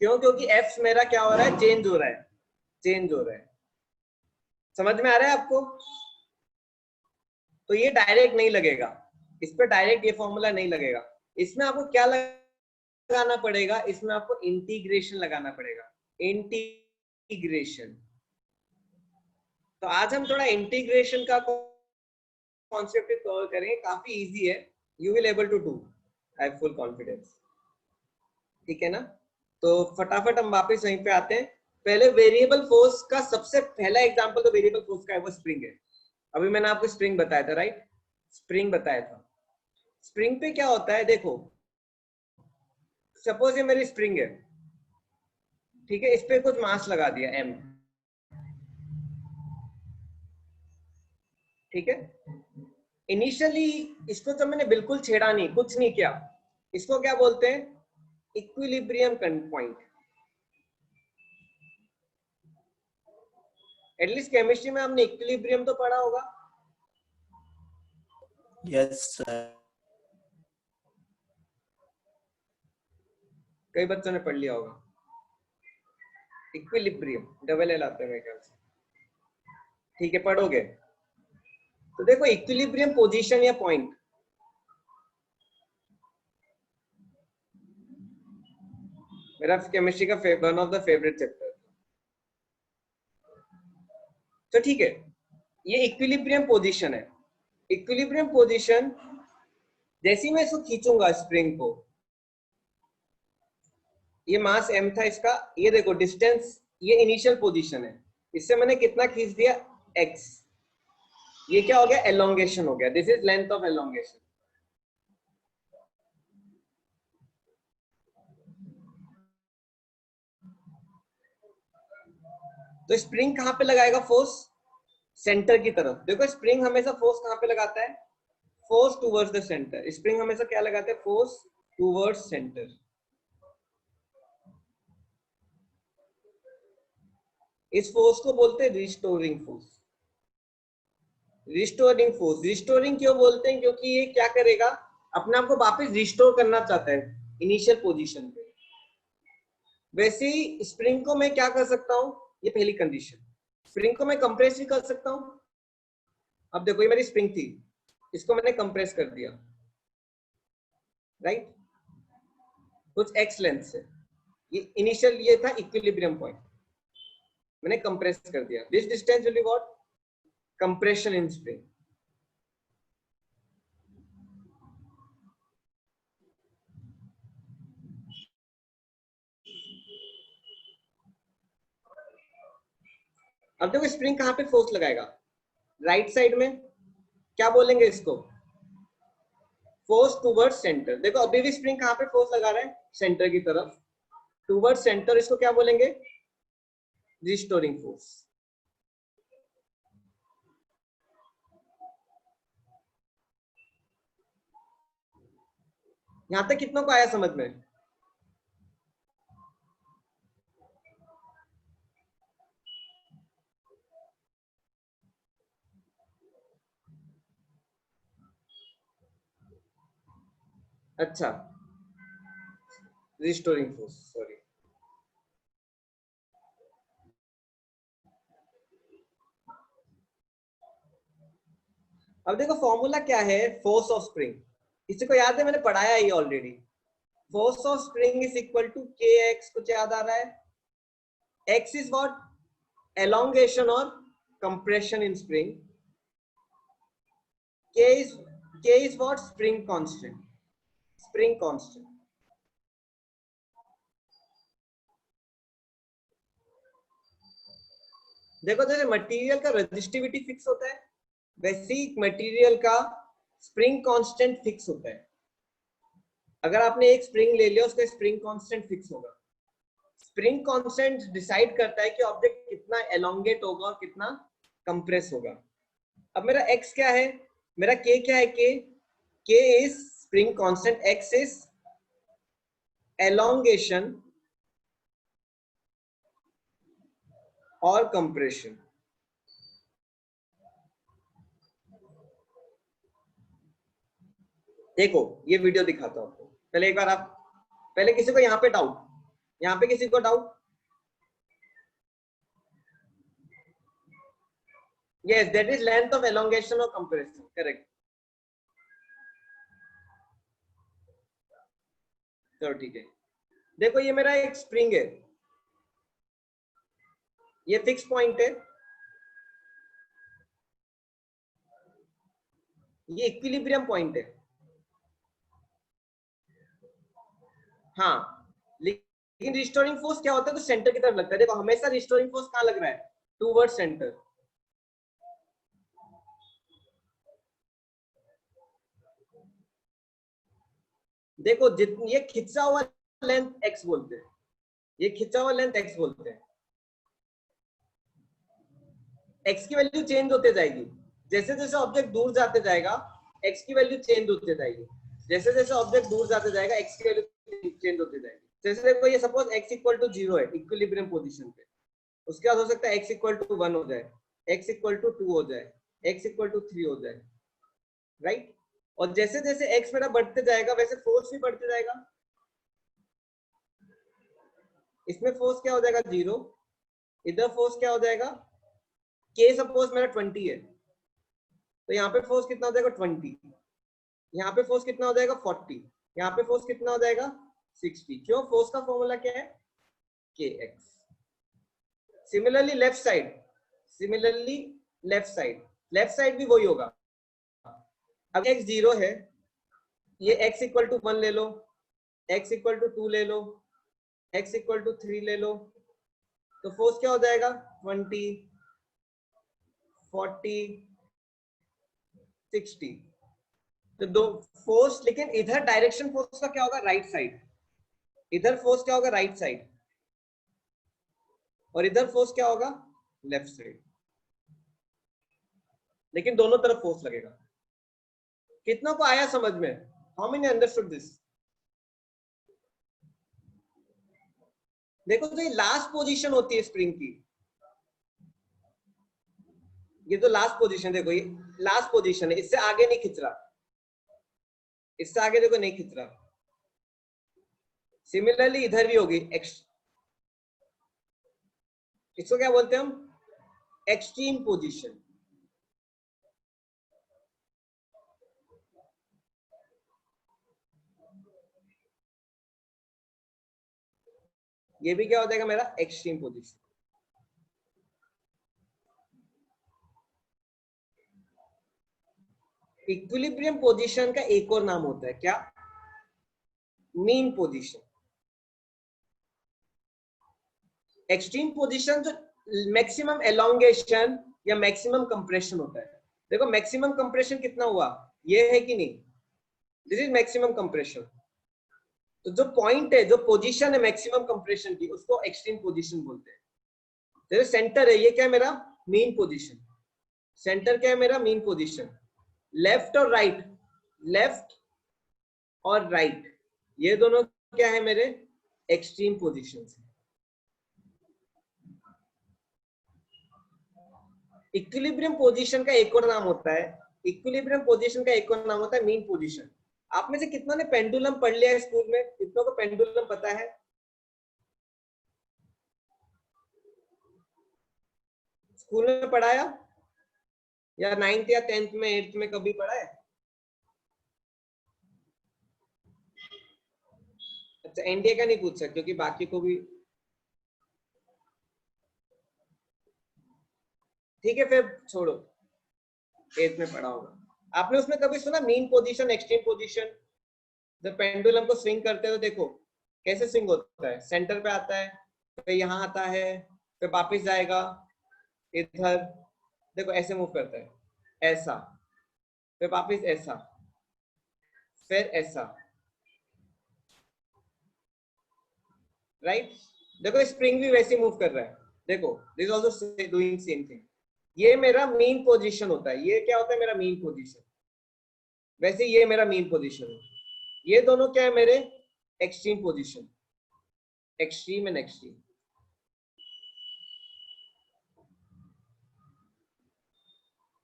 क्यों? क्योंकि एफ मेरा क्या हो रहा है, चेंज हो रहा है, चेंज हो रहा है। समझ में आ रहा है आपको? तो ये डायरेक्ट नहीं लगेगा, इस पे डायरेक्ट ये फॉर्मूला नहीं लगेगा। इसमें आपको क्या लगाना पड़ेगा, इसमें आपको इंटीग्रेशन लगाना पड़ेगा, इंटीग्रेशन। तो आज हम थोड़ा इंटीग्रेशन का कॉन्सेप्ट कवर करेंगे, काफी इजी है, you will able to do, I have full confidence. ठीक है ना? तो फटाफट हम वापस वहीं पे आते हैं। पहले वेरिएबल फोर्स का सबसे पहला एग्जांपल तो वेरिएबल फोर्स का है, वो स्प्रिंग है। अभी मैंने आपको स्प्रिंग बताया था, राइट? स्प्रिंग बताया था। स्प्रिंग पे क्या होता है, देखो सपोज ये मेरी स्प्रिंग है, ठीक है, इस पे कुछ मास लगा दिया m, ठीक है। इनिशियली इसको जब मैंने बिल्कुल छेड़ा नहीं, कुछ नहीं किया, इसको क्या बोलते हैं, इक्विलिब्रियम पॉइंट। एटलीस्ट केमिस्ट्री में हमने इक्विलिब्रियम तो पढ़ा होगा। Yes sir. कई बच्चों ने पढ़ लिया होगा इक्विलिब्रियम, डबल एल आते हैं मेरे ख्याल से, ठीक है, पढ़ोगे। तो देखो इक्विलिब्रियम पोजीशन या पॉइंट, मेरा केमिस्ट्री का one of the favourite chapter. तो ठीक है, ये इक्विलिब्रियम पोजीशन है। इक्विलिब्रियम पोजीशन, जैसे ही मैं इसको खींचूंगा स्प्रिंग को, ये मास m था इसका, ये देखो डिस्टेंस, ये इनिशियल पोजीशन है, इससे मैंने कितना खींच दिया, x। ये क्या हो गया, एलोंगेशन हो गया, this is length of elongation. तो स्प्रिंग कहां पे लगाएगा फोर्स, सेंटर की तरफ। देखो स्प्रिंग हमेशा फोर्स कहां पे लगाता है, force towards the centre. Spring हमेशा क्या लगाता है, फोर्स टूवर्ड्स सेंटर। इस फोर्स को बोलते हैं restoring force. Restoring force, restoring क्यों बोलते हैं, क्योंकि ये क्या करेगा, अपने आप को वापस रिस्टोर करना चाहता है इनिशियल पोजीशन पे। वैसे ही स्प्रिंग को मैं क्या कर सकता हूं, ये पहली कंडीशन, स्प्रिंग को मैं कंप्रेस भी कर सकता हूं। अब देखो ये मेरी स्प्रिंग थी, इसको मैंने कंप्रेस कर दिया, राइट, कुछ एक्स लेंथ से। ये इनिशियल ये था इक्विलिब्रियम पॉइंट, मैंने कंप्रेस कर दिया। This distance will be what, compression in spring. अब देखो स्प्रिंग कहां पे फोर्स लगाएगा, राइट साइड में। क्या बोलेंगे इसको, फोर्स टूवर्ड सेंटर। देखो अभी भी स्प्रिंग कहां पे फोर्स लगा रहा है, सेंटर की तरफ, टूवर्ड सेंटर। इसको क्या बोलेंगे, रिस्टोरिंग फोर्स। यहां तक कितनों को आया समझ में? अच्छा, रिस्टोरिंग फोर्स, सॉरी। अब देखो फॉर्मूला क्या है, फोर्स ऑफ स्प्रिंग। किसी को याद है, मैंने पढ़ाया ये already. Force of spring is equal to K X, कुछ याद आ रहा है? X is what, elongation or compression in spring. K is what, spring constant, spring constant. देखो जैसे मटेरियल का रेजिस्टिविटी फिक्स होता है, वैसे ही मटेरियल का स्प्रिंग कांस्टेंट फिक्स होता है। अगर आपने एक स्प्रिंग ले लिया उसका स्प्रिंग कांस्टेंट फिक्स होगा। स्प्रिंग कांस्टेंट डिसाइड करता है कि ऑब्जेक्ट कितना एलोंगेट होगा और कितना कंप्रेस होगा। अब मेरा x क्या है, मेरा k क्या है, k is spring constant, x is elongation और कंप्रेशन। देखो ये वीडियो दिखाता हूं आपको, पहले एक बार आप, पहले किसी को यहाँ पे डाउट, यहाँ पे किसी को doubt? Yes, that is length of elongation और कंप्रेशन, करेक्ट। चलो ठीक है, देखो ये मेरा एक स्प्रिंग है, ये फिक्स पॉइंट है, ये इक्विलिब्रियम पॉइंट है। हाँ, लेकिन रिस्टोरिंग फोर्स क्या होता है, तो सेंटर की तरफ लगता है। देखो हमेशा रिस्टोरिंग फोर्स कहाँ लग रहा है, टूवर्ड सेंटर। देखो जितनी ये खिंचा हुआ लेंथ x बोलते हैं, ये खिंचा हुआ लेंथ x बोलते हैं। x की वैल्यू चेंज होते जाएगी, जैसे जैसे ऑब्जेक्ट दूर जाते जाएगा x की वैल्यू चेंज होते जाएगी, जैसे जैसे ऑब्जेक्ट दूर जाते जाएगा x की वैल्यू चेंज होते जाएगी। जैसे देखो ये सपोज x इक्वल टू 0 है इक्विलिब्रियम पोजीशन पे, उसके बाद हो सकता है x इक्वल टू 1 हो जाए, x इक्वल टू 2 हो जाए, x इक्वल टू 3 हो जाए, राइट। और जैसे जैसे x मेरा बढ़ते जाएगा वैसे फोर्स भी बढ़ते जाएगा। इसमें फोर्स क्या हो जाएगा 0, इधर फोर्स क्या हो जाएगा, k सपोज मेरा 20 है, तो यहाँ पे फोर्स कितना हो जाएगा 20, यहाँ पे फोर्स कितना हो जाएगा 40, यहाँ पे फोर्स कितना हो जाएगा 60। क्यों, फोर्स का फॉर्मूला क्या है kx। Similarly left side, similarly left side भी वही होगा। अब x 0 है, ये x इक्वल टू 1 ले लो, x इक्वल टू 2 ले लो, x इक्वल टू 3 ले लो, तो फोर्स क्या हो जाएगा 20, 40, 60। तो दो फोर्स, लेकिन इधर डायरेक्शन फोर्स का क्या होगा राइट साइड, इधर फोर्स क्या होगा राइट साइड, और इधर फोर्स क्या होगा लेफ्ट साइड, लेकिन दोनों तरफ फोर्स लगेगा। कितना को आया समझ में, हाउ मेनी अंडरस्टूड दिस? देखो तो ये लास्ट पोजीशन होती है स्प्रिंग की, ये तो लास्ट पोजीशन, देखो ये लास्ट पोजीशन है, इससे आगे नहीं खिंच रहा, इससे आगे देखो नहीं खिंच रहा। सिमिलरली इधर भी होगी इसको क्या बोलते हैं हम, एक्सट्रीम पोजीशन। ये भी क्या हो जाएगा मेरा एक्सट्रीम पोजीशन। इक्विलिब्रियम पोजीशन का एक और नाम होता है क्या, मीन पोजीशन। एक्सट्रीम पोजीशन जो मैक्सिमम एलोंगेशन या मैक्सिमम कंप्रेशन होता है। देखो मैक्सिमम कंप्रेशन कितना हुआ, ये है कि नहीं, दिस इज मैक्सिमम कंप्रेशन। तो जो पॉइंट है, जो पोजीशन है मैक्सिमम कंप्रेशन की, उसको एक्सट्रीम पोजीशन बोलते हैं। जैसे सेंटर है, ये क्या है मेरा मीन पोजीशन, सेंटर क्या है मेरा मीन पोजीशन। लेफ्ट और राइट, लेफ्ट और राइट ये दोनों क्या है मेरे एक्सट्रीम पोजीशंस हैं। इक्विलिब्रियम पोजीशन का एक और नाम होता है, इक्विलिब्रियम पोजीशन का एक और नाम होता है मीन पोजीशन। आप में से कितनों ने पेंडुलम पढ़ लिया है स्कूल में, कितनों को पेंडुलम पता है? स्कूल में पढ़ाया या 9th या 10th में 8th में कभी पढ़ा है? अच्छा एनडीए का नहीं पूछ सकते क्योंकि बाकी को भी, ठीक है फिर छोड़ो, 8th में पढ़ा होगा आपने। उसमें कभी सुना मीन पोजीशन एक्सट्रीम पोजीशन? जब पेंडुलम को स्विंग करते हो तो देखो कैसे स्विंग होता है, सेंटर पे आता है, फिर यहाँ आता है, फिर वापिस जाएगा इधर, देखो ऐसे मूव करता है, ऐसा, फिर वापिस ऐसा, फिर ऐसा, राइट। देखो स्प्रिंग भी वैसे मूव कर रहा है, देखो this also doing same thing. ये मेरा मीन पोजीशन होता है, ये क्या होता है मेरा मीन पोजीशन, वैसे ये मेरा मीन पोजीशन है। ये दोनों क्या है मेरे extreme position, extreme and extreme.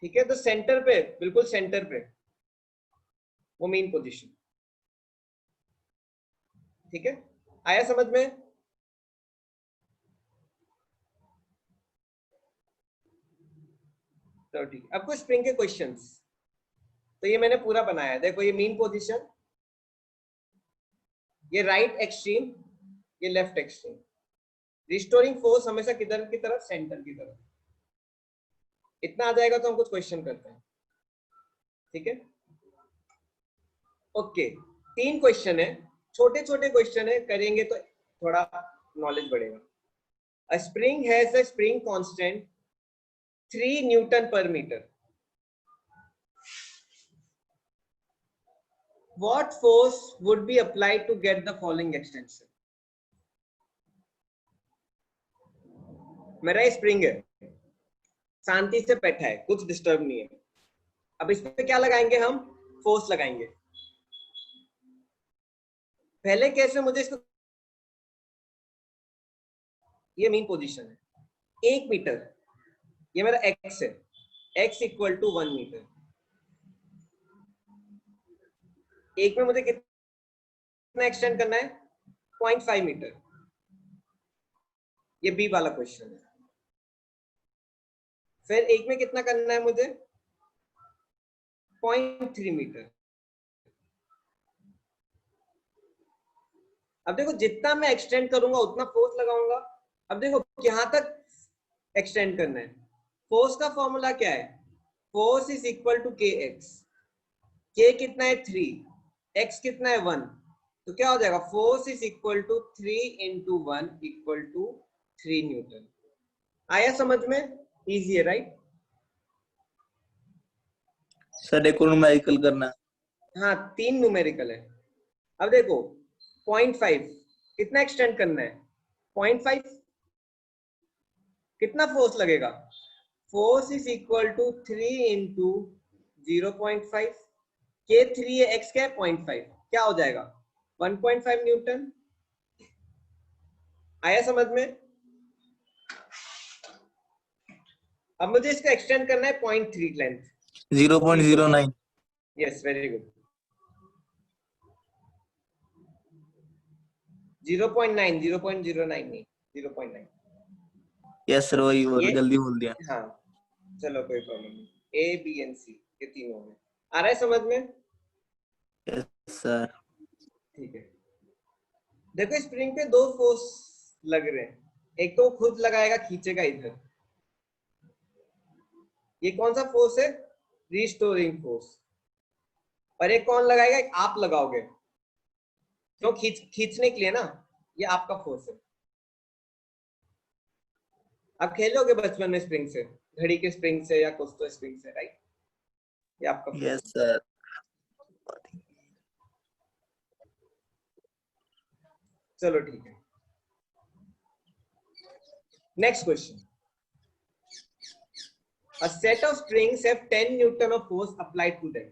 ठीक है, तो सेंटर पे, बिल्कुल सेंटर पे वो मीन पोजीशन। ठीक है, आया समझ में? तो ठीक है, अब कुछ स्प्रिंग के क्वेश्चंस। तो ये मैंने पूरा बनाया है, देखो ये मीन पोजीशन, ये राइट एक्सट्रीम, ये लेफ्ट एक्सट्रीम। रिस्टोरिंग फोर्स हमेशा किधर की तरफ, सेंटर की तरफ। इतना आ जाएगा तो हम कुछ क्वेश्चन करते हैं। ठीक है, ओके। 3 क्वेश्चन है, छोटे छोटे क्वेश्चन है, करेंगे तो थोड़ा नॉलेज बढ़ेगा। अ spring has a spring constant 3 Newton per metre. What force would be applied to get the following extension? मेरा स्प्रिंग है, शांति से बैठा है, कुछ डिस्टर्ब नहीं है। अब इस पे क्या लगाएंगे हम? फोर्स लगाएंगे। पहले केस में मुझे इसको, ये मीन पोजीशन है 1 मीटर, ये मेरा एक्स है, x इक्वल टू 1 मीटर। एक में मुझे कितना एक्सटेंड करना है? 0.5 मीटर। ये बी वाला क्वेश्चन है। फिर एक में कितना करना है मुझे? 0.3 मीटर। अब देखो जितना मैं एक्सटेंड करूंगा उतना फोर्स लगाऊंगा। अब देखो यहां तक एक्सटेंड करना है, फोर्स का फॉर्मूला क्या है? Force is equal to K X. K कितना है? 3, एक्स कितना है? 1। तो क्या हो जाएगा? Force is equal to 3 into 1 equal to 3 newton. आया समझ में? इजी है राइट? सर एक और न्यूमेरिकल करना है। हाँ 3 न्यूमेरिकल है। अब देखो 0.5 कितना एक्सटेंड करना है? 0.5 कितना फोर्स लगेगा? Force is equal to 3 into 0.5। K 3 है, एक्स क्या है? 0.5, क्या हो जाएगा? 1.5 न्यूटन। आया समझ में? अब मुझे इसका एक्सटेंड करना है 0.3 लेंथ। 0.09। Yes very good. 0.9, 0.09 नहीं, 0.9। यस सर, वही ये जल्दी बोल दिया। हाँ चलो कोई प्रॉब्लम नहीं। ए बी एंड सी ये तीनों में आ रहा है समझ में? Yes sir. ठीक है, देखो स्प्रिंग पे 2 फोर्स लग रहे हैं। एक तो खुद लगाएगा, खींचेगा इधर, ये कौन सा फोर्स है? Restoring force. और एक कौन लगाएगा? एक आप लगाओगे, क्यों? खींचने के लिए ना, ये आपका फोर्स है। आप खेलोगे बचपन में स्प्रिंग से, घड़ी के स्प्रिंग से या कुछ तो स्प्रिंग से, राइट? ये आपका फोर्स है। Yes sir. चलो ठीक है, next question. A set of springs have 10 Newton of force applied to them.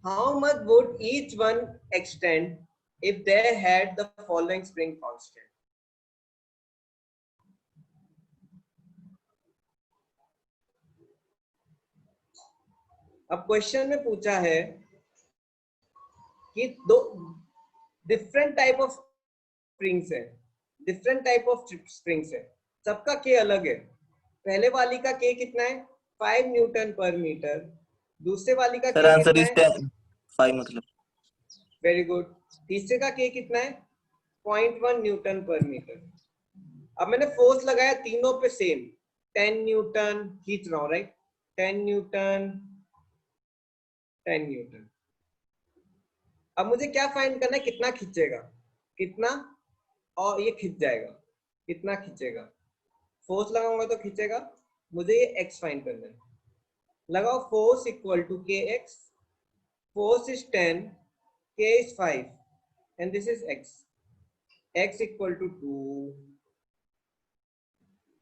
How much would each one extend if they had the following spring constant? अब question में पूछा है कि 2 डिफरेंट टाइप ऑफ स्प्रिंग्स है, different type of springs है, सबका के अलग है। पहले वाली का के कितना है? 5 न्यूटन पर मीटर। दूसरे वाली का सर के आंसर कितना इज है? 10, 5 मतलब। Very good. तीसरे का के कितना है? 0.1 न्यूटन पर मीटर। अब मैंने फोर्स लगाया तीनों पे सेम, 10 न्यूटन खींच रहा हूं, राइट? 10 Newton, 10 Newton. अब मुझे क्या फाइंड करना है? कितना खींचेगा, कितना, और ये खींच जाएगा, कितना खींचेगा। फोर्स लगाऊंगा तो खींचेगा, मुझे ये एक्स फाइंड करना है। लगाओ force equal to K X. Force is 10, K is 5 and this is X. x equal to 2,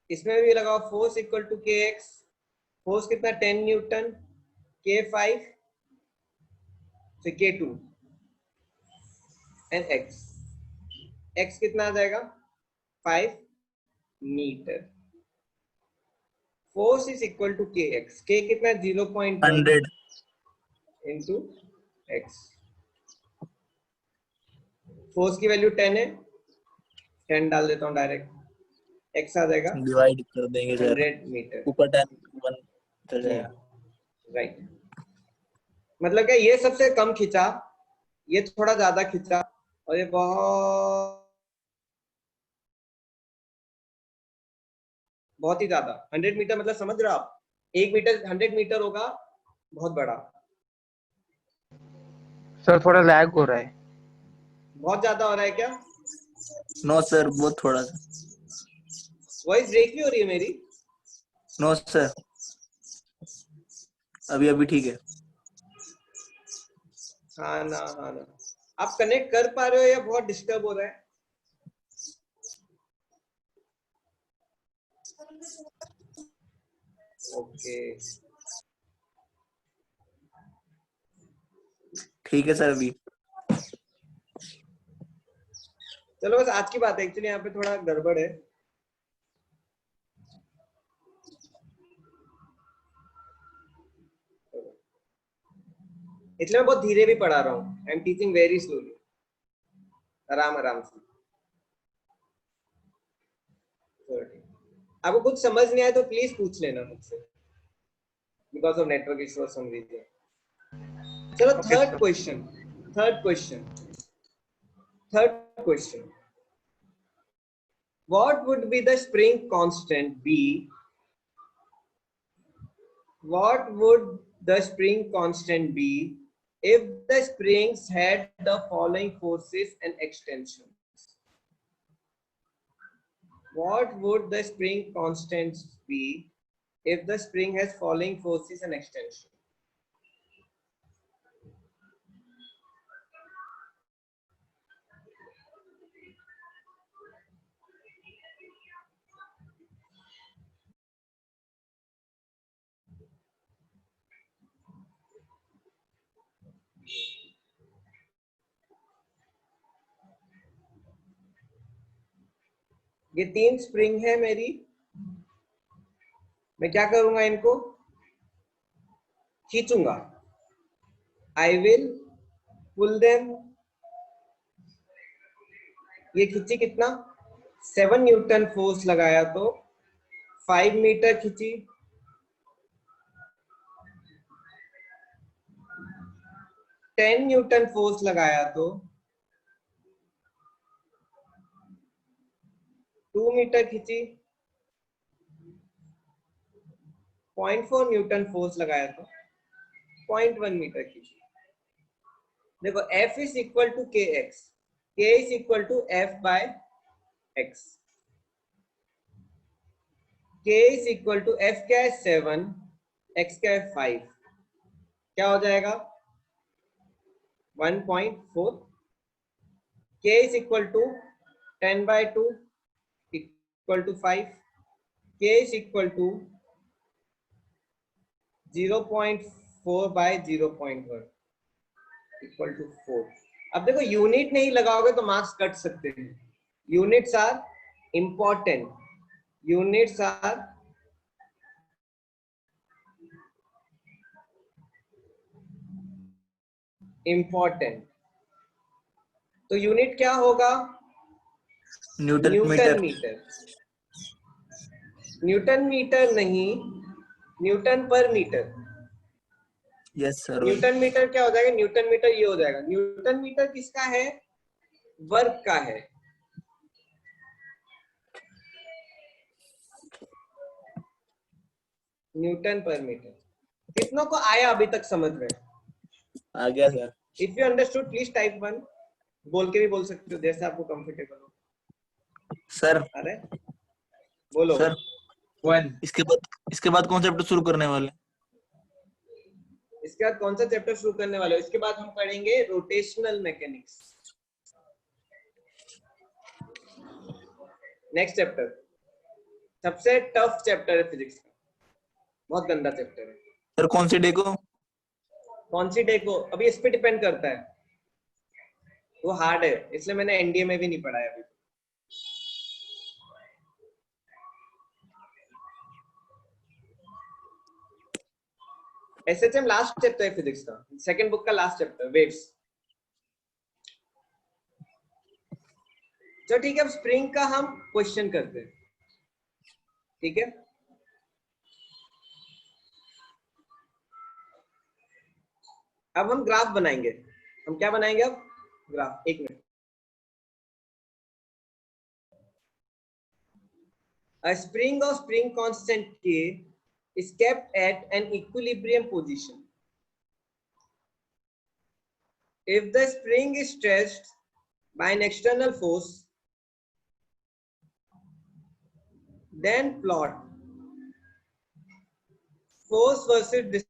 इसमें भी लगाओ force equal to K X, force कितना 10 न्यूटन, के 5, तो के 2 एंड एक्स, एक्स कितना आ जाएगा 5 मीटर। Force is equal to K X, K कितना 0.1 100 इंटू एक्स, फोर्स की वैल्यू 10 है, 10 डाल देता हूँ डायरेक्ट, एक्स आ जाएगा डिवाइड कर देंगे सर, 100 मीटर। ऊपर 10 1 चल जाएगा। राइट, मतलब क्या ये सबसे कम खिंचा, ये थोड़ा ज्यादा खिंचा, और ये बहुत ही ज्यादा। 100 मीटर मतलब समझ रहे हो आप, 1 मीटर 100 मीटर होगा, बहुत बड़ा, सर थोड़ा लैग हो रहा है। बहुत ज्यादा हो रहा है क्या? नो सर, बहुत थोड़ा सा। वॉइस ब्रेक भी हो रही है मेरी? नो सर, अभी अभी ठीक है। हाँ ना, हाँ ना, आप कनेक्ट कर पा रहे हो या बहुत डिस्टर्ब हो रहा है? ओके ठीक है सर अभी। चलो बस आज की बात है, एक्चुअली यहाँ पे थोड़ा गड़बड़ है। इसलिए मैं बहुत धीरे भी पढ़ा रहा हूँ, I am teaching very slowly, आराम आराम से। आपको कुछ समझ नहीं आए तो प्लीज पूछ लेना मुझसे, बिकॉज ऑफ नेटवर्क इशू और सम रीजन। चलो Okay, third sir. Question, third question, third question, what would be the spring constant be, what would the spring constant be if the springs had the following forces and extensions? What would the spring constants be if the spring has following forces and extension? ये 3 spring है मेरी, मैं क्या करूंगा, इनको खींचूंगा, I will pull them. ये खींची कितना 7 न्यूटन फोर्स लगाया तो 5 मीटर खींची, 10 न्यूटन फोर्स लगाया तो 2 मीटर खींची, 0.4 न्यूटन फोर्स लगाया तो 0.1 मीटर खींची। देखो F is equal to K X, K is equal to F by X, K is equal to F क्या है 7, एक्स क्या है 5, क्या हो जाएगा 1.4, K is equal to 10 by 2 equal to 5, K is equal to 0.4 by 0.1 equal to 4। अब देखो unit नहीं लगाओगे तो मार्क्स कट सकते हैं, units are important, units are important. तो यूनिट क्या होगा, newton newton metre. Metre, newton metre नहीं, newton per metre. Yes sir. Newton metre क्या हो जाएगा, न्यूटन मीटर ये हो जाएगा, न्यूटन मीटर किसका है, वर्क का है। न्यूटन पर मीटर, कितनों को आया अभी तक समझ में? आ गया sir. If you understood please type 1, बोल के भी बोल सकते हो जैसे आपको कंफर्टेबल हो। सर अरे बोलो। सर 1, इसके बाद कौन सा चैप्टर शुरू करने वाले? इसके बाद कौन सा चैप्टर शुरू करने वाले हो? इसके बाद हम पढ़ेंगे रोटेशनल मैकेनिक्स। नेक्स्ट चैप्टर सबसे टफ चैप्टर है फिजिक्स का, बहुत गंदा चैप्टर है। सर कौन सी डे को? कौन सी डे को अभी इस पे डिपेंड करता है, वो हार्ड है, इसलिए मैंने एनडीए में भी नहीं पढ़ा है अभी। एसएचएम लास्ट चैप्टर है फिजिक्स का, सेकंड बुक का लास्ट चैप्टर वेव्स। चलो ठीक है, अब स्प्रिंग का हम क्वेश्चन करते हैं, ठीक है। अब हम ग्राफ बनाएंगे। हम क्या बनाएंगे अब? ग्राफ। एक minute. A spring of spring constant K is kept at an equilibrium position. If the spring is stretched by an external force, then plot force versus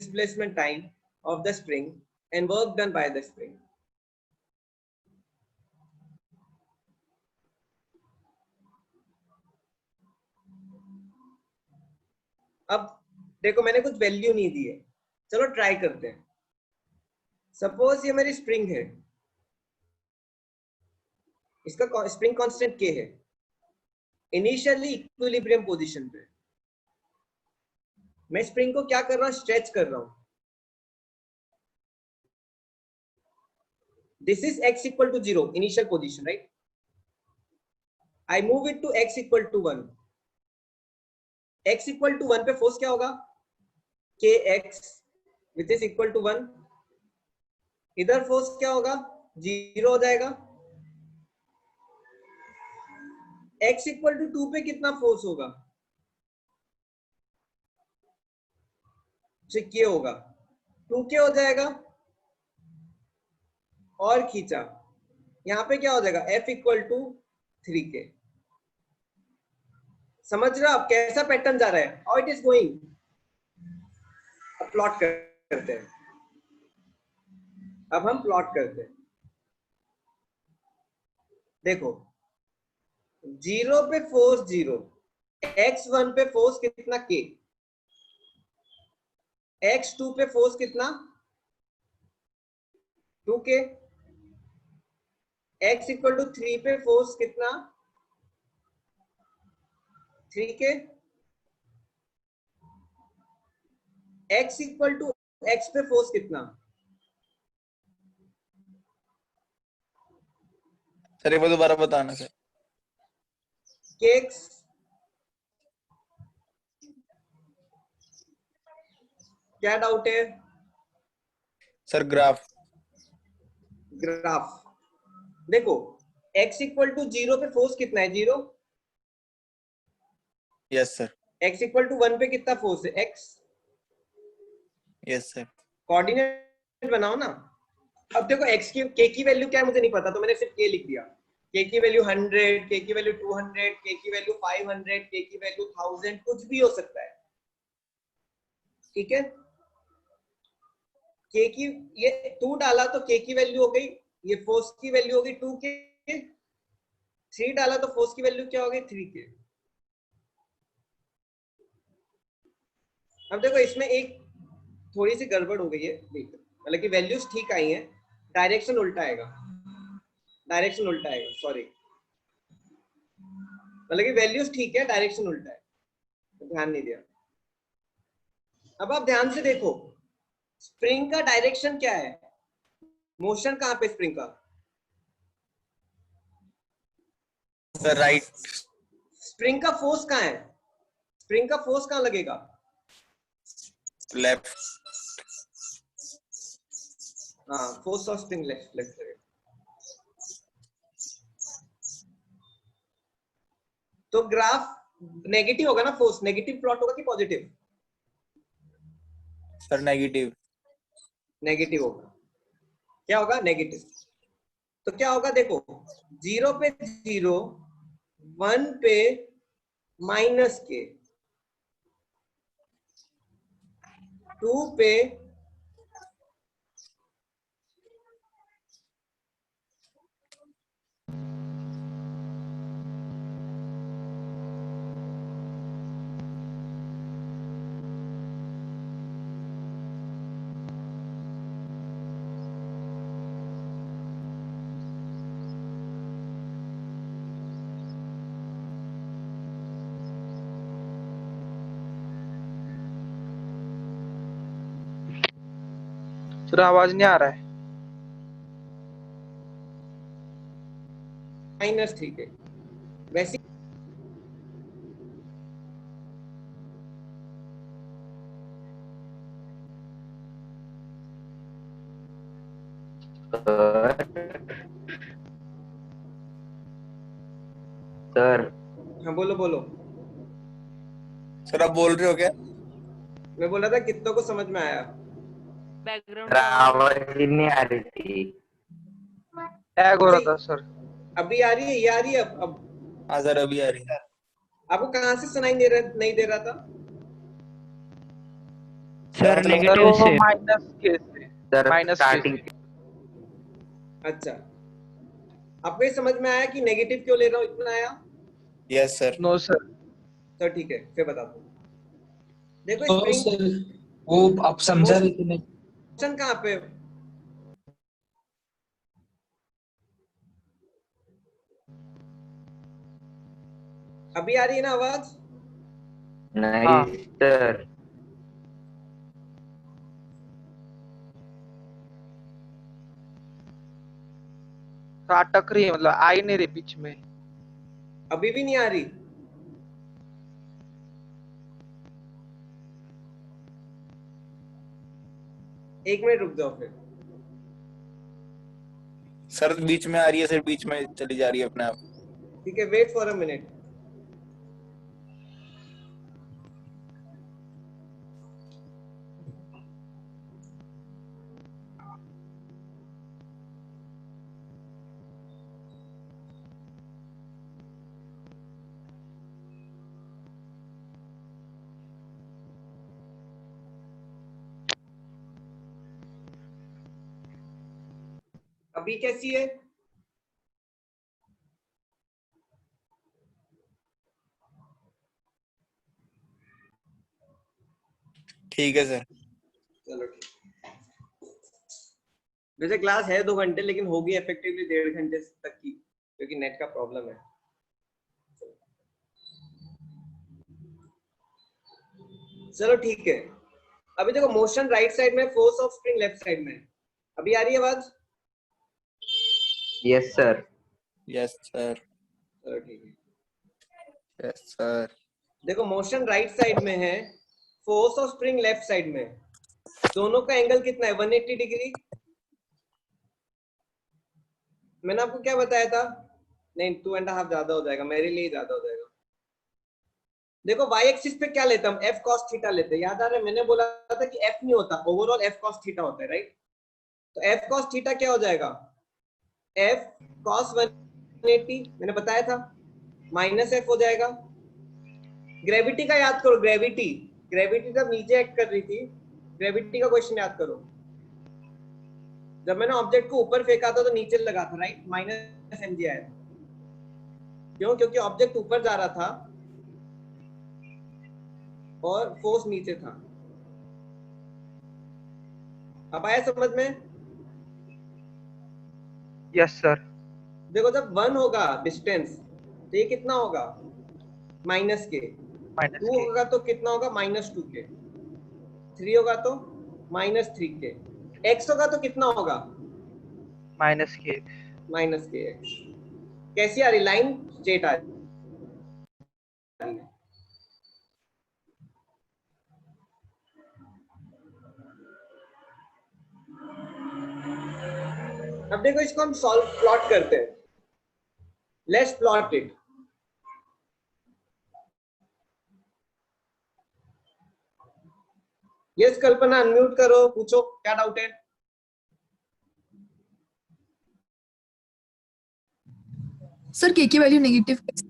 displacement time of the spring and work done by the spring. अब देखो मैंने कुछ value नहीं दी है, चलो try करते हैं। Suppose ये मेरी स्प्रिंग है, इसका स्प्रिंग कांस्टेंट के है, इनिशियली इक्विलिब्रियम पोजीशन पे। मैं स्प्रिंग को क्या कर रहा हूं? स्ट्रेच कर रहा हूं। This is x equal to 0 initial position, right. I move it to x equal to 1। x equal to 1 पे फोर्स क्या होगा? kx which is equal to 1। इधर फोर्स क्या होगा? 0 हो जाएगा। x इक्वल टू 2 पे कितना फोर्स होगा? k होगा, 2k हो जाएगा और खींचा, यहां पे क्या हो जाएगा? F equal to 3k। समझ रहे हो आप कैसा पैटर्न जा रहा है? How it is going. Plot करते हैं। अब हम प्लॉट करते हैं। देखो 0 पे फोर्स 0, x1 पे फोर्स कितना? k। x2 पे फोर्स कितना? 2k। x इक्वल टू 3 पे फोर्स कितना? 3k। x equal to x पे फोर्स कितना? सर एक बार दोबारा बताना सर। kx क्या डाउट है? Sir graph. ग्राफ देखो x इक्वल टू 0 पे फोर्स कितना है? 0। Yes sir. x equal to 1 पे कितना फोर्स है? x। Yes sir. कोऑर्डिनेट बनाओ ना। अब देखो x की k की वैल्यू क्या है मुझे नहीं पता, तो मैंने सिर्फ k लिख दिया। k की वैल्यू 100, k की वैल्यू 200, k की वैल्यू 500, k की वैल्यू 1000, कुछ भी हो सकता है, ठीक है। k की ये 2 डाला तो k की वैल्यू हो गई, ये फोर्स की वैल्यू हो गई 2k। 3 डाला तो फोर्स की वैल्यू क्या हो गई? 3k। अब देखो इसमें एक थोड़ी सी गड़बड़ हो गई है, मतलब कि वैल्यूज ठीक आई हैं, डायरेक्शन उल्टा आएगा। डायरेक्शन उल्टा आएगा, सॉरी, मतलब कि वैल्यूज ठीक है, डायरेक्शन उल्टा है, ध्यान नहीं दिया। अब आप ध्यान से देखो स्प्रिंग का डायरेक्शन क्या है? मोशन कहां पे स्प्रिंग का? Sir right. स्प्रिंग का फोर्स कहां है? स्प्रिंग का फोर्स कहां लगेगा? लेफ्ट। हाँ, फोर्स ऑफ स्प्रिंग लेफ्ट लगेगा। तो ग्राफ नेगेटिव होगा ना, फोर्स नेगेटिव प्लॉट होगा कि पॉजिटिव? Sir negative. नेगेटिव होगा। क्या होगा? नेगेटिव। तो क्या होगा देखो, 0 पे 0, 1 पे माइनस के, 2 पे सर आवाज नहीं आ रहा है। -3 के वैसे सर हाँ बोलो बोलो। सर आप बोल रहे हो क्या? मैं बोला था कितनों को समझ में आया? बैकग्राउंड आवाज आवाज ही नहीं आ रही थी। टैग हो रहा था सर। अभी आ रही है? ये आ रही है अब? हाँ सर अभी आ रही है। आपको कहाँ से सुनाई नहीं दे रहा था? सर मतलब सर नेगेटिव वो से। माइनस के से, सर माइनस के स्टार्टिंग से। अच्छा, आपको ये समझ में आया कि नेगेटिव क्यों ले रहा हूँ? इतना आया? Yes sir. No sir. तो ठीक है, फिर बताता हूँ। देखो तो स्प्रिंग सर वो आप समझा रहे थे नहीं? मोशन कहाँ पे? अभी आ रही है ना आवाज? हाँ नहीं सर। तो अटक रही है, मतलब आ ही नहीं रही बीच में। अभी भी नहीं आ रही? एक मिनट रुक जाओ फिर। सर बीच में आ रही है सर, बीच में चली जा रही है अपने आप। ठीक है, वेट फॉर अ मिनट। अभी कैसी है? ठीक है सर। चलो ठीक। वैसे क्लास है 2 घंटे, लेकिन होगी इफेक्टिवली 1.5 घंटे तक की, क्योंकि नेट का प्रॉब्लम है। चलो ठीक है। अभी देखो, मोशन राइट साइड में, force of spring left side में। अभी आ रही है आवाज? Yes sir. Yes sir. चलो ठीक है। Yes sir. देखो मोशन राइट साइड में है, force of spring left side में। दोनों का एंगल कितना है? 180 डिग्री। मैंने आपको क्या बताया था? नहीं, 2.5 ज्यादा हो जाएगा, मेरे लिए ज्यादा हो जाएगा। देखो y एक्सिस पे क्या लेते हम? f cos थीटा लेते हैं। याद आ रहा है? मैंने बोला था कि f नहीं होता, ओवरऑल f cos थीटा होता है, राइट? तो f cos थीटा क्या हो जाएगा? f cos 180 मैंने बताया था, माइनस f हो जाएगा। ग्रेविटी का याद करो, ग्रेविटी। ग्रेविटी जब नीचे एक्ट कर रही थी, ग्रेविटी का क्वेश्चन याद करो। जब मैंने ऑब्जेक्ट को ऊपर फेंका था तो नीचे लगा था, राइट? माइनस mg आया था। क्यों? क्योंकि ऑब्जेक्ट ऊपर जा रहा था और फोर्स नीचे था। अब आया समझ में? Yes sir. देखो जब 1 होगा डिस्टेंस, तो ये कितना होगा? माइनस के। माइनस 2 के। होगा तो कितना होगा? -2 के। 3 होगा तो -3 के। x होगा तो कितना होगा? माइनस के। -kx। कैसी आ रही लाइन? स्ट्रेट आ रही है। अब देखो इसको हम सॉल्व प्लॉट करते हैं। Let's plot it. Yes Kalpana, unmute करो, पूछो क्या डाउट है? सर के की वैल्यू नेगेटिव कैसे?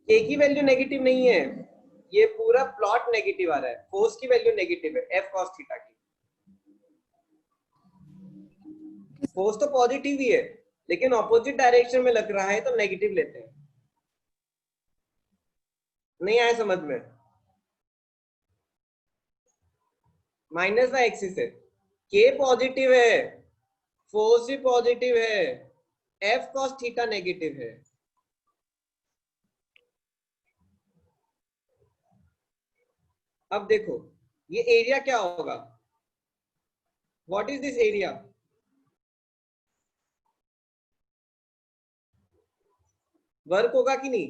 k की वैल्यू नेगेटिव नहीं है, ये पूरा प्लॉट नेगेटिव आ रहा है। फोर्स की वैल्यू नेगेटिव है, f cos थीटा की। फोर्स तो पॉजिटिव ही है, लेकिन ऑपोजिट डायरेक्शन में लग रहा है तो नेगेटिव लेते हैं। नहीं आया समझ में? माइनस बाय एक्सिस है, k पॉजिटिव है, फोर्स भी पॉजिटिव है, f cos थीटा नेगेटिव है। अब देखो ये एरिया क्या होगा? What is this area? Work होगा कि नहीं?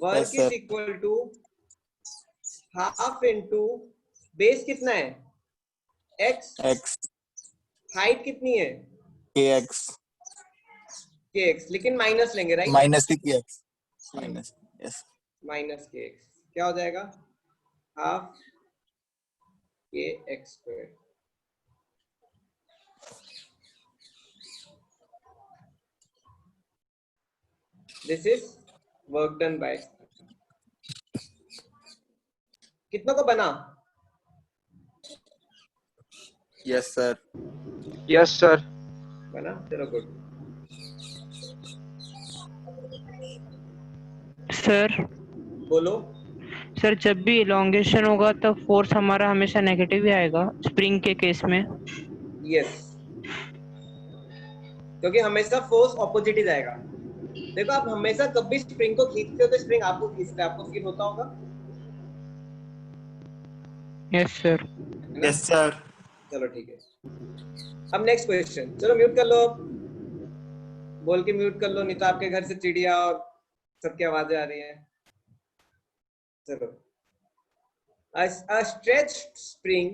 Work sir. Is equal to half into base कितना है? x, x हाइट कितनी है? kx kx, लेकिन माइनस लेंगे right? minus kx minus yes minus kx क्या हो जाएगा? Half kx square. This is work done bye. कितनों को बना? yes sir yes sir. बना, चलो गुड। सर बोलो। सर जब भी इलोंगेशन होगा तो फोर्स हमारा हमेशा नेगेटिव ही आएगा स्प्रिंग के केस में। यस, क्योंकि हमेशा फोर्स ऑपोजिट ही जाएगा। देखो आप हमेशा कभी स्प्रिंग को खींचते हो तो स्प्रिंग आपको खींचता है, आपको फील होता होगा यस सर। है ना? yes sir चलो ठीक है। अब नेक्स्ट क्वेश्चन, चलो म्यूट कर लो, बोल के म्यूट कर लो, नहीं तो आपके घर से चिड़िया और सबकी आवाजें आ रही हैं। चलो, a stretched spring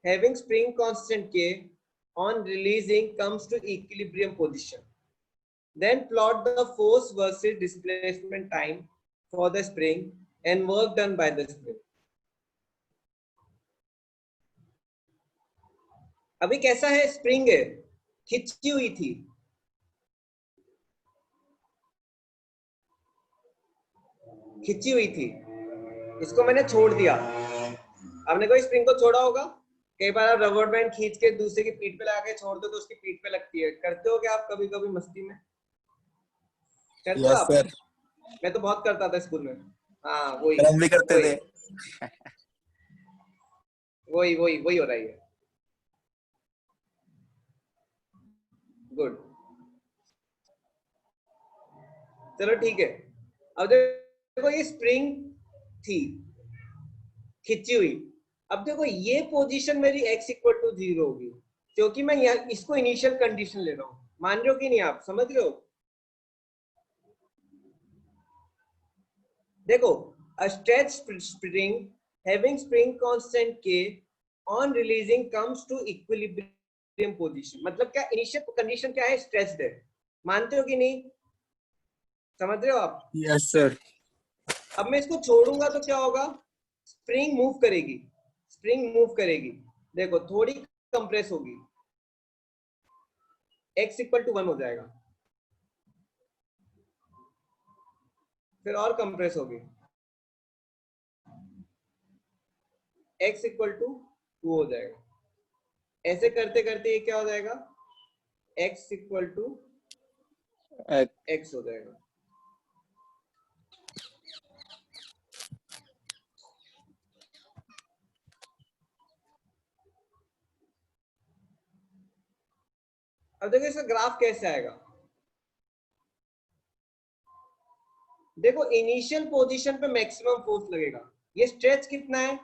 having spring constant k on releasing comes to equilibrium position. Then plot the force versus displacement time for the spring and work done by the spring. अभी कैसा है? स्प्रिंग है, खिंची हुई थी, खिंची हुई थी, इसको मैंने छोड़ दिया। आपने कोई स्प्रिंग को छोड़ा होगा? कई बार आप रबर बैंड खींच के दूसरे की पीठ पे लगा के छोड़ दो तो उसकी पीठ पे लगती है। करते हो क्या आप कभी कभी मस्ती में? करते हो yes आप? sir मैं तो बहुत करता था स्कूल में। हाँ वही हम भी करते वही थे वही वही वही हो रहा है। गुड, चलो ठीक है। अब देखो ये स्प्रिंग थी खिंची हुई। अब देखो ये पोजीशन मेरी x इक्वल टू 0 होगी, क्योंकि मैं यहाँ इसको इनिशियल कंडीशन ले रहा हूँ। मान रहे हो कि नहीं? आप समझ रहे हो? देखो, a stretched spring having spring constant k on releasing comes to equilibrium position। मतलब क्या इनिशियल कंडीशन क्या है? स्ट्रेच्ड है। मानते हो कि नहीं? समझ रहे हो आप? yes sir अब मैं इसको छोड़ूंगा तो क्या होगा? स्प्रिंग मूव करेगी, स्प्रिंग मूव करेगी। देखो थोड़ी कंप्रेस होगी, x इक्वल टू 1 हो जाएगा, फिर और कंप्रेस होगी, x इक्वल टू 2 हो जाएगा। ऐसे करते करते ये क्या हो जाएगा? x इक्वल टू x हो जाएगा। अब देखो इसका ग्राफ कैसे आएगा? देखो इनिशियल पोजीशन पे मैक्सिमम फोर्स लगेगा। ये स्ट्रेच कितना है?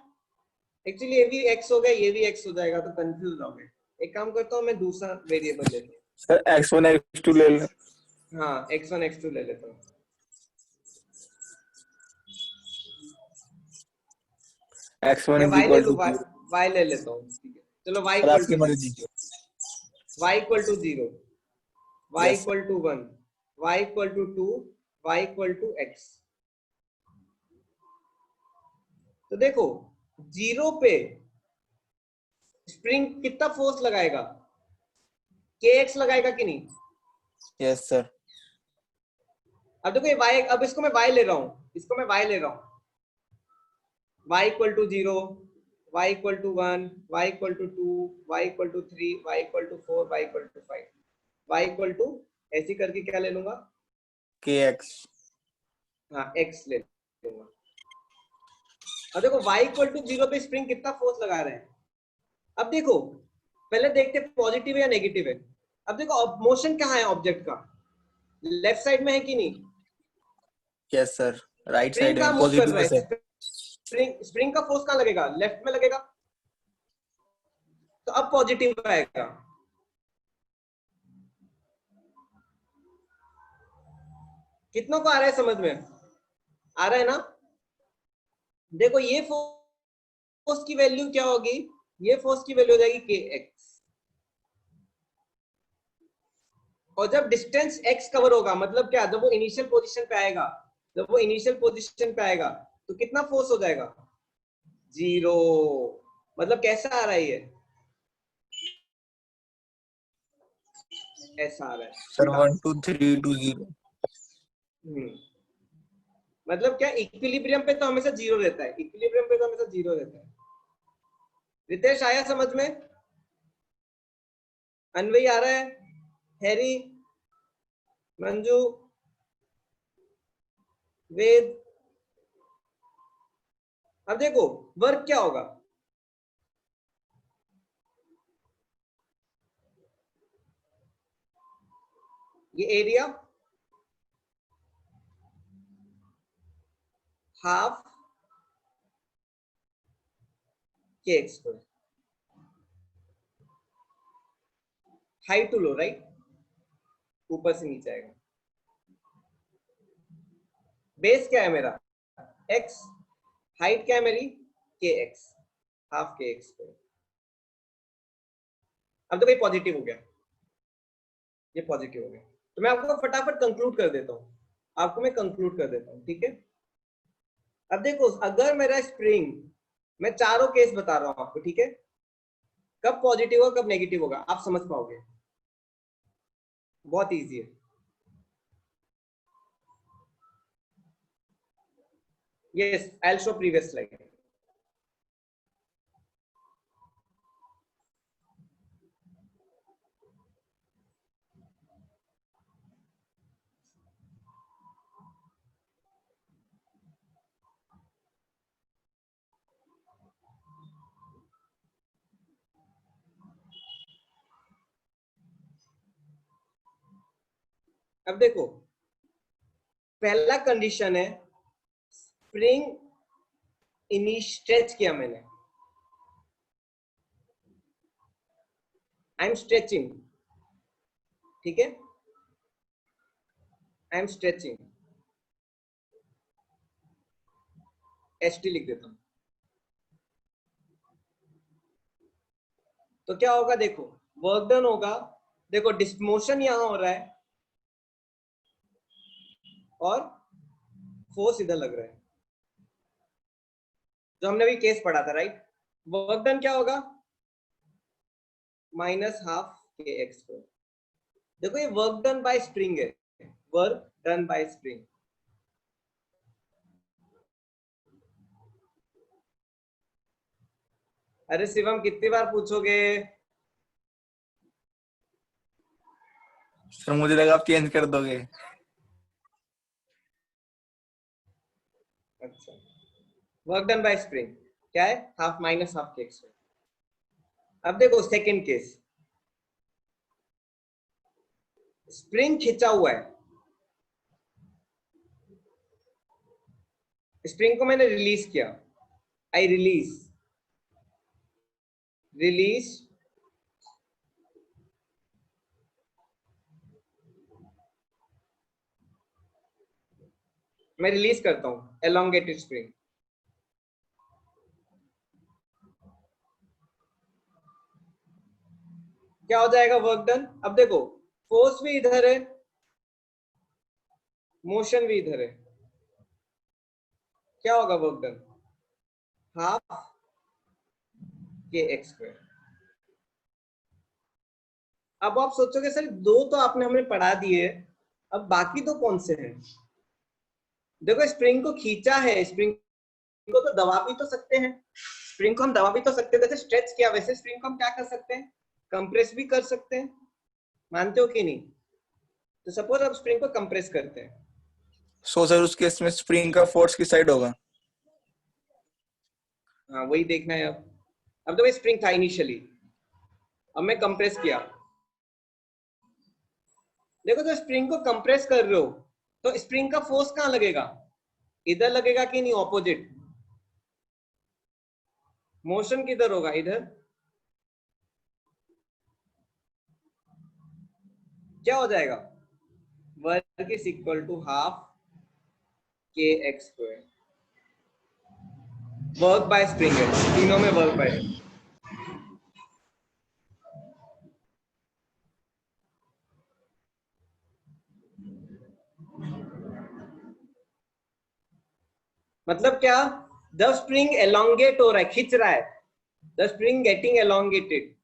एक्चुअली ये भी x हो गया, ये भी x हो जाएगा, तो कंफ्यूज हो गए। एक काम करता हूँ, मैं दूसरा वेरिएबल लेता हूँ। सर x1 x2 ले लो। हाँ x1 x2 ले लेता हूँ। x1 मैं is y ले equal लूँ, to 0 y ले लेता हूँ। ठीक है, चलो y और इक्वल आपकी टू मर्जी 0, y equal to 0, y Yes, equal to 1, y equal to 2, y equal to x। तो देखो 0 पे स्प्रिंग कितना फोर्स लगाएगा? kx लगाएगा कि नहीं? yes sir अब देखो ये y, अब इसको मैं y ले रहा हूँ, इसको मैं y ले रहा हूँ। y equal to 0, y equal to 1, y equal to 2, y equal to 3, y equal to 4, y equal to 5, y equal to ऐसी करके क्या ले लूंगा? kx हाँ x ले लूंगा। अब देखो y इक्वल टू 0 पे स्प्रिंग कितना फोर्स लगा रहे हैं? अब देखो पहले देखते पॉजिटिव है या नेगेटिव है। अब देखो मोशन कहाँ है ऑब्जेक्ट का? लेफ्ट साइड में है कि नहीं? yes sir right spring side कहाँ में मूव कर पॉजिटिव रहा है है? सर स्प्रिंग का फोर्स कहाँ लगेगा? लेफ्ट में लगेगा। तो अब पॉजिटिव आएगा। कितनों को आ रहा है समझ में? आ रहा है ना? देखो ये फोर्स की वैल्यू क्या होगी? ये फोर्स की वैल्यू हो जाएगी kx, और जब डिस्टेंस x कवर होगा, मतलब क्या, जब वो इनिशियल पोजीशन पे आएगा, जब वो इनिशियल पोजीशन पे आएगा तो कितना फोर्स हो जाएगा? 0। मतलब कैसा आ रहा है ये? ऐसा आ रहा है सर 1 2 3 2 0। मतलब क्या, इक्विलिब्रियम पे तो हमेशा 0 रहता है, इक्विलिब्रियम पे तो हमेशा 0 रहता है। रितेश आया समझ में? अनवई आ रहा है? हैरी, मंजू, वेद। अब देखो वर्क क्या होगा? ये area half kx square, high to low, right, ऊपर से नीचे आएगा। बेस क्या है मेरा? x, हाइट क्या है मेरी? kx, half kx square. अब तो भाई पॉजिटिव हो गया, ये पॉजिटिव हो गया। तो मैं आपको फटाफट कंक्लूड कर देता हूं, आपको मैं कंक्लूड कर देता हूं, ठीक है? अब देखो, अगर मेरा स्प्रिंग, मैं चारों केस बता रहा हूं आपको, ठीक है? कब पॉजिटिव होगा, कब नेगेटिव होगा, आप समझ पाओगे। बहुत इजी है। Yes, I will show previous slide. अब देखो, पहला कंडीशन है स्प्रिंग स्ट्रेच किया मैंने, आई एम स्ट्रेचिंग, ठीक है? आई एम स्ट्रेचिंग, st लिख देता हूं। तो क्या होगा? देखो वर्क डन होगा, देखो डिस्मोशन यहां हो रहा है और फोर्स इधर लग रहा है, जो हमने अभी केस पढ़ा था, राइट? वर्क डन क्या होगा? Minus half kx square. देखो ये वर्क डन बाय स्प्रिंग है, वर्क डन बाय स्प्रिंग। अरे शिवम कितनी बार पूछोगे? सर मुझे लगा आप चेंज कर दोगे। अच्छा, वर्क डन बाय स्प्रिंग क्या है? Half minus half kx square. अब देखो सेकंड केस, स्प्रिंग खिंचा हुआ है, स्प्रिंग को मैंने रिलीज किया, आई रिलीज, रिलीज, मैं रिलीज करता हूं एलोंगेटेड स्प्रिंग। क्या हो जाएगा? Work done. अब देखो फोर्स भी इधर है, मोशन भी इधर है, क्या होगा? Work done half kx square. अब आप सोचोगे सर दो तो आपने हमें पढ़ा दिए, अब बाकी तो कौन से हैं? देखो स्प्रिंग को खींचा है, स्प्रिंग को तो दबा भी तो सकते हैं, स्प्रिंग को हम दबा भी तो सकते हैं, जैसे स्ट्रेच किया वैसे स्प्रिंग को हम क्या कर सकते हैं? कंप्रेस भी कर सकते हैं, मानते हो कि नहीं? तो सपोज आप स्प्रिंग को कंप्रेस करते हैं, सो सर उस केस में स्प्रिंग का फोर्स किस साइड होगा? हाँ वही देखना है। अब तो स्प्रिंग था इनिशियली, अब मैं कंप्रेस किया, देखो तो स्प्रिंग को कंप्रेस कर रहे हो तो स्प्रिंग का फोर्स कहां लगेगा? इधर लगेगा कि नहीं? ऑपोजिट। मोशन किधर होगा? इधर। क्या हो जाएगा, work is equal to half के x square, work by spring है, तीनों में वर्क बाय। मतलब क्या, द स्प्रिंग एलोंगेट हो रहा है, खिंच रहा है, द स्प्रिंग गेटिंग एलोंगेटेड।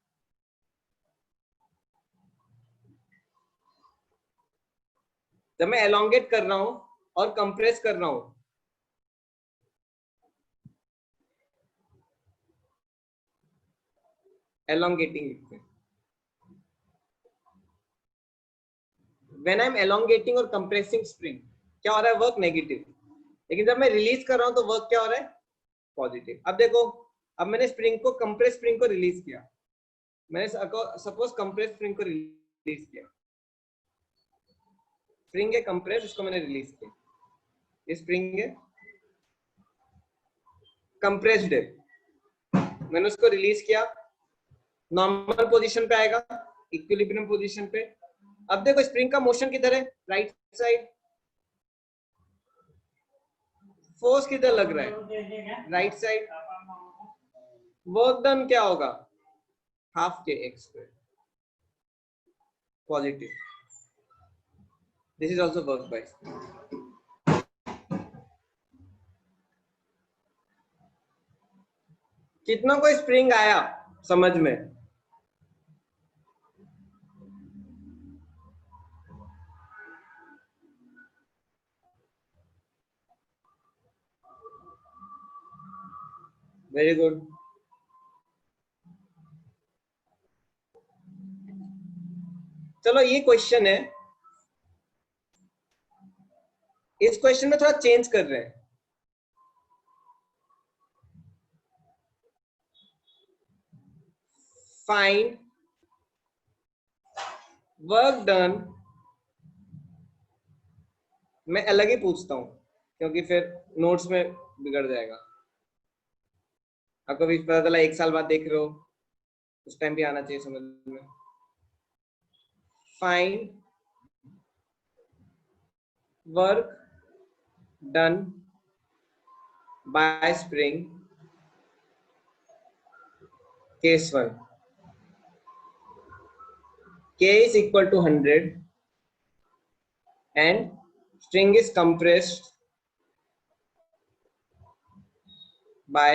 जब मैं एलोंगेट कर रहा हूं और कंप्रेस कर रहा हूं, एलोंगेटिंग लिखते हैं। व्हेन आई एम एलोंगेटिंग और कंप्रेसिंग स्प्रिंग, क्या हो रहा है, वर्क नेगेटिव। लेकिन जब मैं रिलीज कर रहा हूं तो वर्क क्या हो रहा है, पॉजिटिव। अब देखो, अब मैंने स्प्रिंग को, कंप्रेस स्प्रिंग को रिलीज किया, मैंने सपोज कंप्रेस स्प्रिंग को रिलीज किया, स्प्रिंग है कंप्रेस, इसको मैंने रिलीज किया, ये स्प्रिंग है कंप्रेस्ड है, मैंने उसको रिलीज किया, नॉर्मल पोजीशन पे आएगा, इक्विलिब्रियम पोजीशन पे। अब देखो स्प्रिंग का मोशन किधर है, राइट साइड, फोर्स किधर लग रहा है, राइट साइड। वर्क डन क्या होगा, हाफ के x square, positive. This is also work by. कितना कोई स्प्रिंग आया समझ में, वेरी गुड। चलो ये क्वेश्चन है, इस क्वेश्चन में थोड़ा चेंज कर रहे हैं। फाइंड वर्क डन, मैं अलग ही पूछता हूं क्योंकि फिर नोट्स में बिगड़ जाएगा। आपको भी पता चला 1 साल बाद देख रहे हो, उस टाइम भी आना चाहिए समझ में। Find work done bye spring, case 1, K is equal to 100 and string is compressed by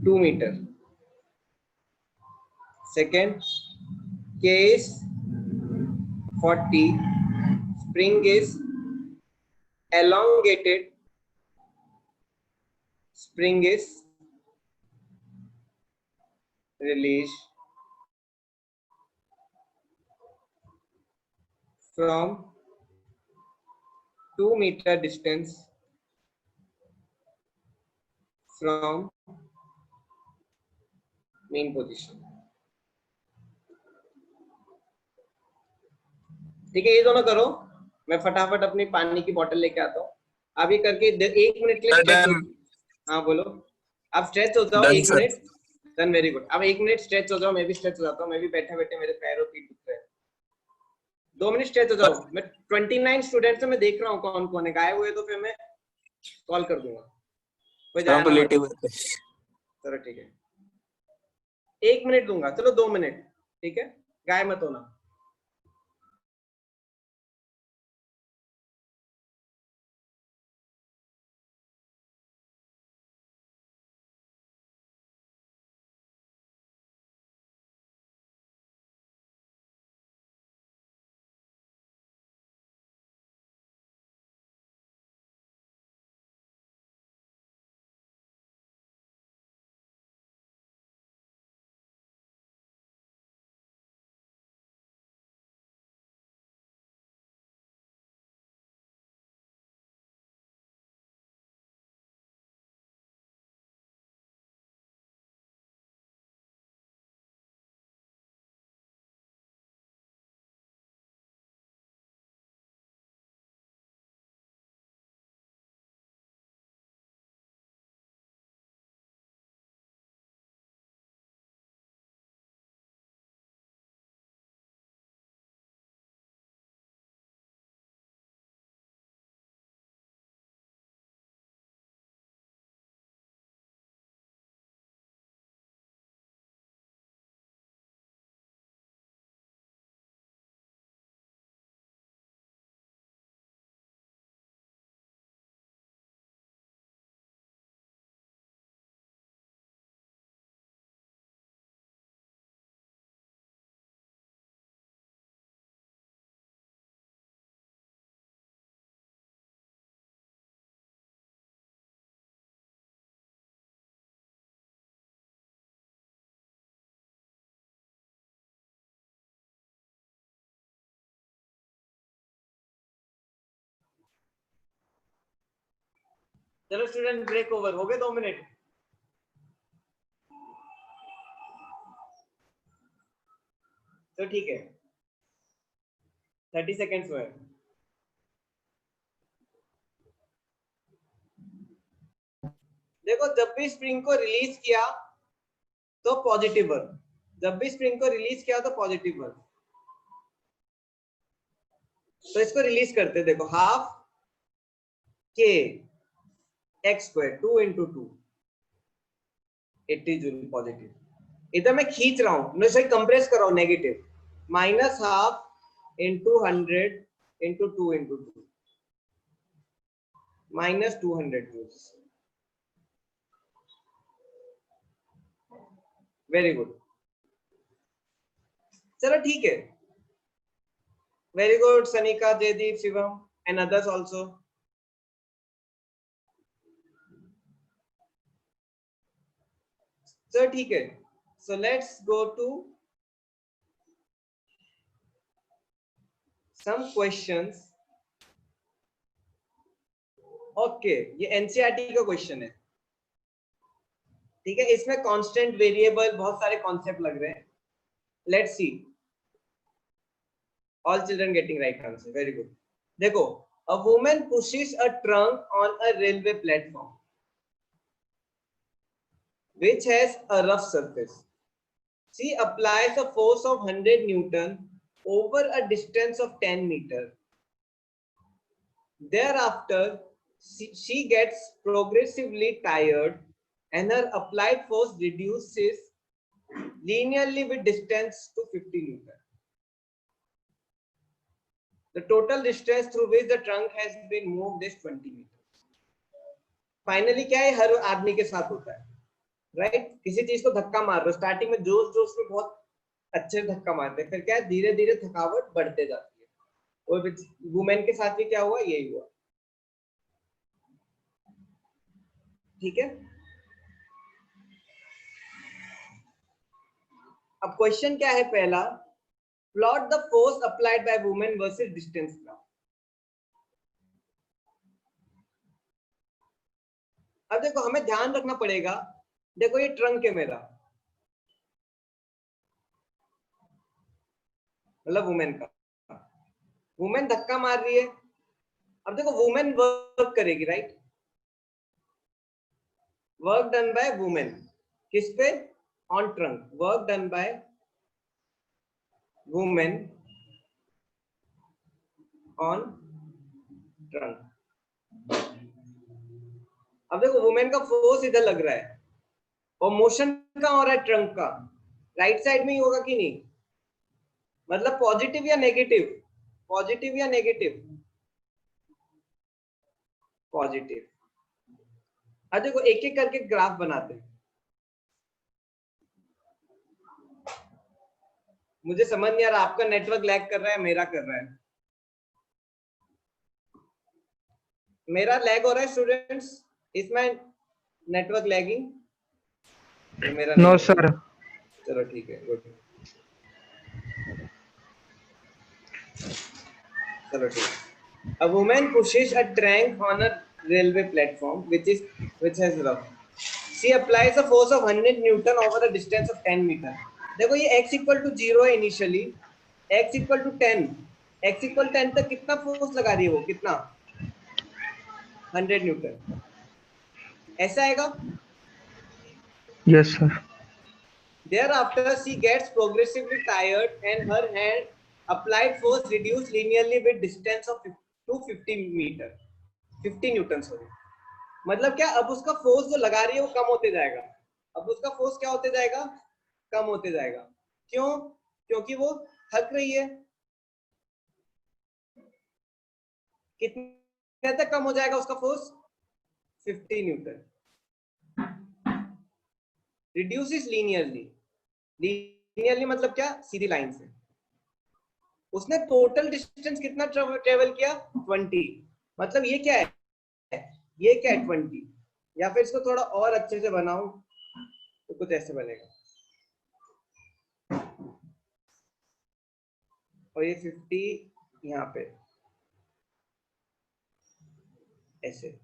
2 meter. Second, K is 40, spring is elongated, spring is released from 2 meter distance from main position. ठीक है, ये दोनों करो, मैं फटाफट अपनी पानी की बोतल लेके आता हूँ। आप ये करके 1 मिनट के लिए स्ट्रेच हो, हाँ बोलो, आप स्ट्रेच हो जाओ 1 मिनट। Done, very good. अब 1 मिनट स्ट्रेच हो जाओ, मैं भी स्ट्रेच हो जाता हूँ, मैं भी बैठे बैठे मेरे पैर और पीठ दुख रहे हैं। 2 मिनट स्ट्रेच हो जाओ। मैं 29 स्टूडेंट्स मैं देख रहा हूँ कौन कौन है, गायब हुए तो फिर मैं कॉल कर दूंगा, कोई जाना मत। चलो ठीक है, 1 मिनट दूंगा, चलो 2 मिनट, ठीक है, गायब मत होना। चलो स्टूडेंट ब्रेक ओवर हो गए 2 मिनट। तो ठीक है 30 सेकेंड्स हुए। देखो जब भी स्प्रिंग को रिलीज किया तो पॉजिटिव वर्क, जब भी स्प्रिंग को रिलीज किया तो पॉजिटिव वर्क। तो इसको रिलीज करते देखो हाफ के x square 2 into 2 80 joule positive. इधर मैं खींच रहा हूं, मैं सही कंप्रेस कर रहा हूं negative minus half into 100 into 2 into 2 minus 200 joules. Very good, चलो ठीक है। Very good Sanika, Jaydeep, Shivam and others also. चलो ठीक है, so let's go to some questions। Okay ये एनसीईआरटी का क्वेश्चन है, ठीक है। इसमें कांस्टेंट वेरिएबल बहुत सारे कॉन्सेप्ट लग रहे हैं। Let's see, all children getting right answer, very good. देखो a woman pushes a trunk on a railway platform which has a rough surface. She applies a force of 100 Newton over a distance of 10 meter. Thereafter, she gets progressively tired and her applied force reduces linearly with distance to 50 Newton. The total distance through which the trunk has been moved is 20 meters. Finally, क्या है हर आदमी के साथ होता है, right? किसी चीज को धक्का मार रहे हो, स्टार्टिंग में जोश जोश में बहुत अच्छे धक्का मारते हैं, फिर क्या है धीरे धीरे थकावट बढ़ते जाती है। और वुमेन के साथ भी क्या हुआ, यही हुआ, ठीक है। अब क्वेश्चन क्या है पहला, plot the force applied by women versus distance now. अब देखो हमें ध्यान रखना पड़ेगा, देखो ये ट्रंक है मेरा, मतलब वुमेन का, वुमेन धक्का मार रही है। अब देखो वुमेन वर्क करेगी, right? Work done by women किस पे, on trunk. Work done by women on trunk. अब देखो वुमेन का फोर्स इधर लग रहा है और मोशन कहां हो रहा है, ट्रंक का राइट साइड में ही होगा कि नहीं, मतलब पॉजिटिव या नेगेटिव, पॉजिटिव या नेगेटिव, पॉजिटिव। अब देखो एक एक करके ग्राफ बनाते हैं, मुझे समझ नहीं आ रहा आपका नेटवर्क लैग कर रहा है मेरा कर रहा है, मेरा लैग हो रहा है स्टूडेंट्स, इसमें नेटवर्क लैगिंग, मेरा नो सर। चलो ठीक है, गुड, चलो ठीक है। A woman pushes a trunk on a railway platform which has rough. She applies a force of 100 Newton over a distance of 10 meter. देखो ये x equal to 0 है initially, x equal to 10, x equal 10 तक कितना force लगा रही है वो, कितना 100 न्यूटन, ऐसा आएगा। Yes sir. Thereafter she gets progressively tired and her hand applied force reduced linearly with distance of 250 meter, 50 Newton sorry. मतलब क्या, अब उसका फोर्स जो लगा रही है वो कम होते जाएगा, अब उसका फोर्स क्या होते जाएगा, कम होते जाएगा। क्यों? क्योंकि वो थक रही है। कितने तक कम हो जाएगा उसका force, 50 Newton. Reduces linearly, linearly मतलब क्या, सीधी लाइन से। उसने टोटल डिस्टेंस कितना ट्रेवल किया, 20। मतलब ये क्या है, ये क्या है 20, या फिर इसको थोड़ा और अच्छे से बनाऊं तो कुछ ऐसे बनेगा, और ये 50 यहाँ पे ऐसे,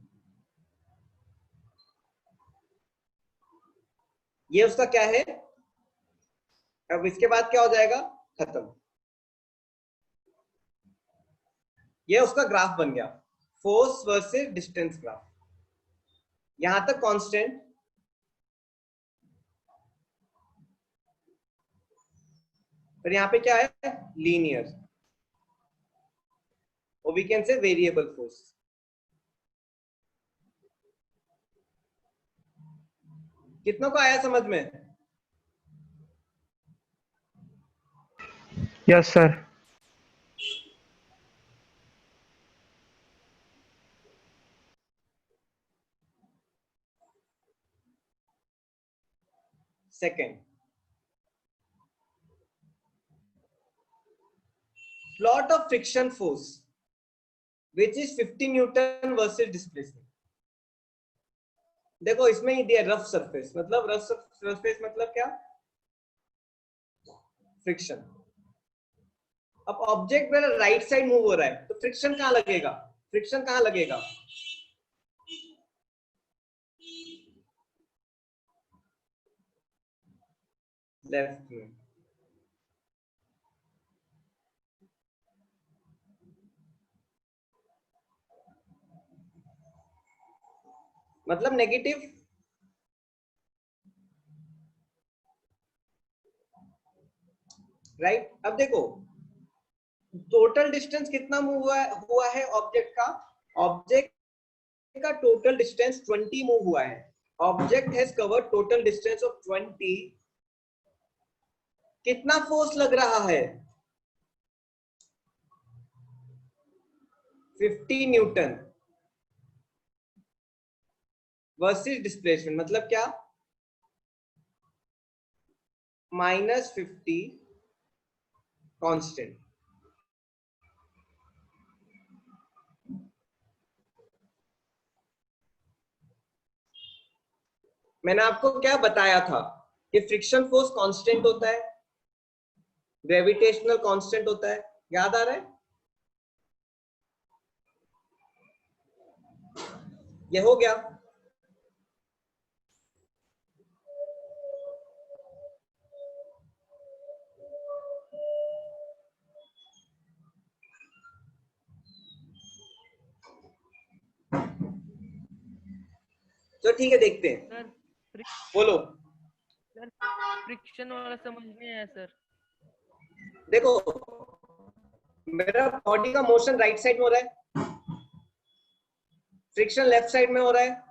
ये उसका क्या है, अब इसके बाद क्या हो जाएगा, खत्म। ये उसका ग्राफ बन गया, फोर्स वर्सेस डिस्टेंस ग्राफ। यहां तक कांस्टेंट, पर यहां पे क्या है, लीनियर, और we can say variable force. कितनों को आया समझ में? Yes sir. Second, plot of friction force which is 50 Newton versus displacement. देखो इसमें ही दिया रफ सरफेस, मतलब रफ सरफेस मतलब क्या, फ्रिक्शन। अब ऑब्जेक्ट मेरा राइट साइड मूव हो रहा है तो फ्रिक्शन कहां लगेगा, फ्रिक्शन कहां लगेगा, लेफ्ट में। मतलब नेगेटिव, राइट। अब देखो टोटल डिस्टेंस कितना मूव हुआ है ऑब्जेक्ट का, ऑब्जेक्ट का टोटल डिस्टेंस 20 मूव हुआ है। Object has covered total distance of 20। कितना फोर्स लग रहा है, 50 न्यूटन वर्सेस डिस्प्लेसमेंट, मतलब क्या, -50 कांस्टेंट। मैंने आपको क्या बताया था कि फ्रिक्शन फोर्स कांस्टेंट होता है, ग्रेविटेशनल कांस्टेंट होता है, याद आ रहा है? ये हो गया। तो ठीक है, देखते हैं। सर बोलो। फ्रिक्शन वाला समझ नहीं आया सर। देखो मेरा बॉडी का मोशन राइट साइड में हो रहा है, फ्रिक्शन लेफ्ट साइड में हो रहा है,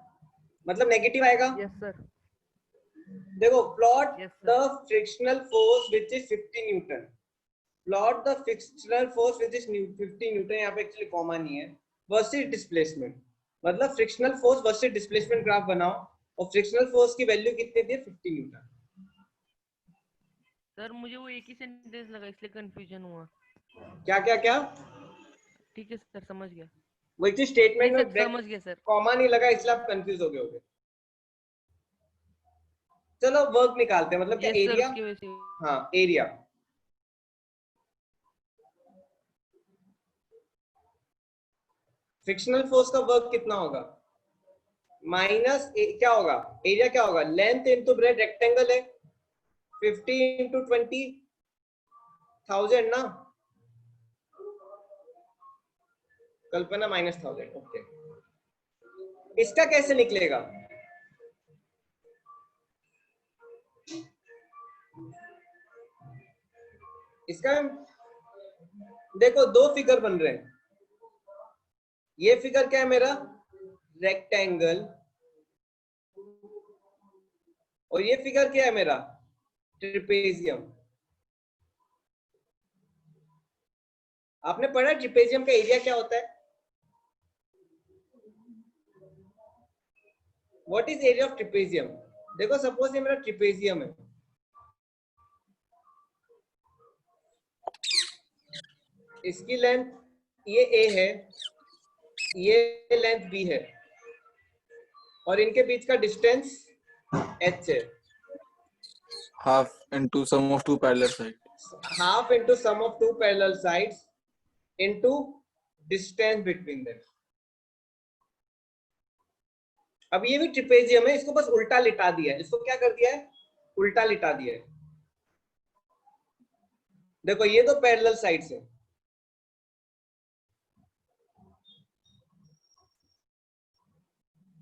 मतलब नेगेटिव आएगा। Yes sir. देखो plot Yes, sir. The frictional force which is 50 newton, plot the frictional force which is 50 newton, यहाँ पे एक्चुअली कॉमा नहीं है, वर्सेस डिस्प्लेसमेंट, मतलब frictional force versus displacement graph बनाओ, और फ्रिक्शनल फोर्स की वैल्यू कितनी थी, 50 न्यूटन। सर मुझे वो एक ही सेंटेंस लगा इसलिए कंफ्यूजन हुआ। क्या क्या क्या, ठीक है सर, समझ गया। वही स्टेटमेंट नहीं में सर, समझ गया सर। कॉमा नहीं लगा इसलिए आप कंफ्यूज हो गए होगे। चलो वर्क निकालते हैं, मतलब क्या, यस सर, एरिया। उसकी वजह से। हाँ एरिया, फ्रिक्शनल फोर्स का वर्क कितना होगा, माइनस क्या होगा, एरिया क्या होगा, लेंथ इंटू ब्रेड, रेक्टेंगल है 50 इंटू 20,000 ना, कल्पना -1000। ओके, इसका कैसे निकलेगा, इसका देखो दो फिगर बन रहे हैं, ये फिगर क्या है मेरा, रेक्टेंगल, और ये फिगर क्या है मेरा, ट्रिपेजियम। आपने पढ़ा ट्रिपेजियम का एरिया क्या होता है, what is area of trapezium. देखो सपोज ये मेरा ट्रिपेजियम है, इसकी लेंथ ये a है, ये लेंथ b है, और इनके बीच का डिस्टेंस h है, half into sum of two parallel sides. half into sum of two parallel sides into distance between them। अब ये भी ट्रिपेजियम है, इसको बस उल्टा लिटा दिया है, इसको क्या कर दिया है, उल्टा लिटा दिया है। देखो ये तो पैरेलल साइड्स है,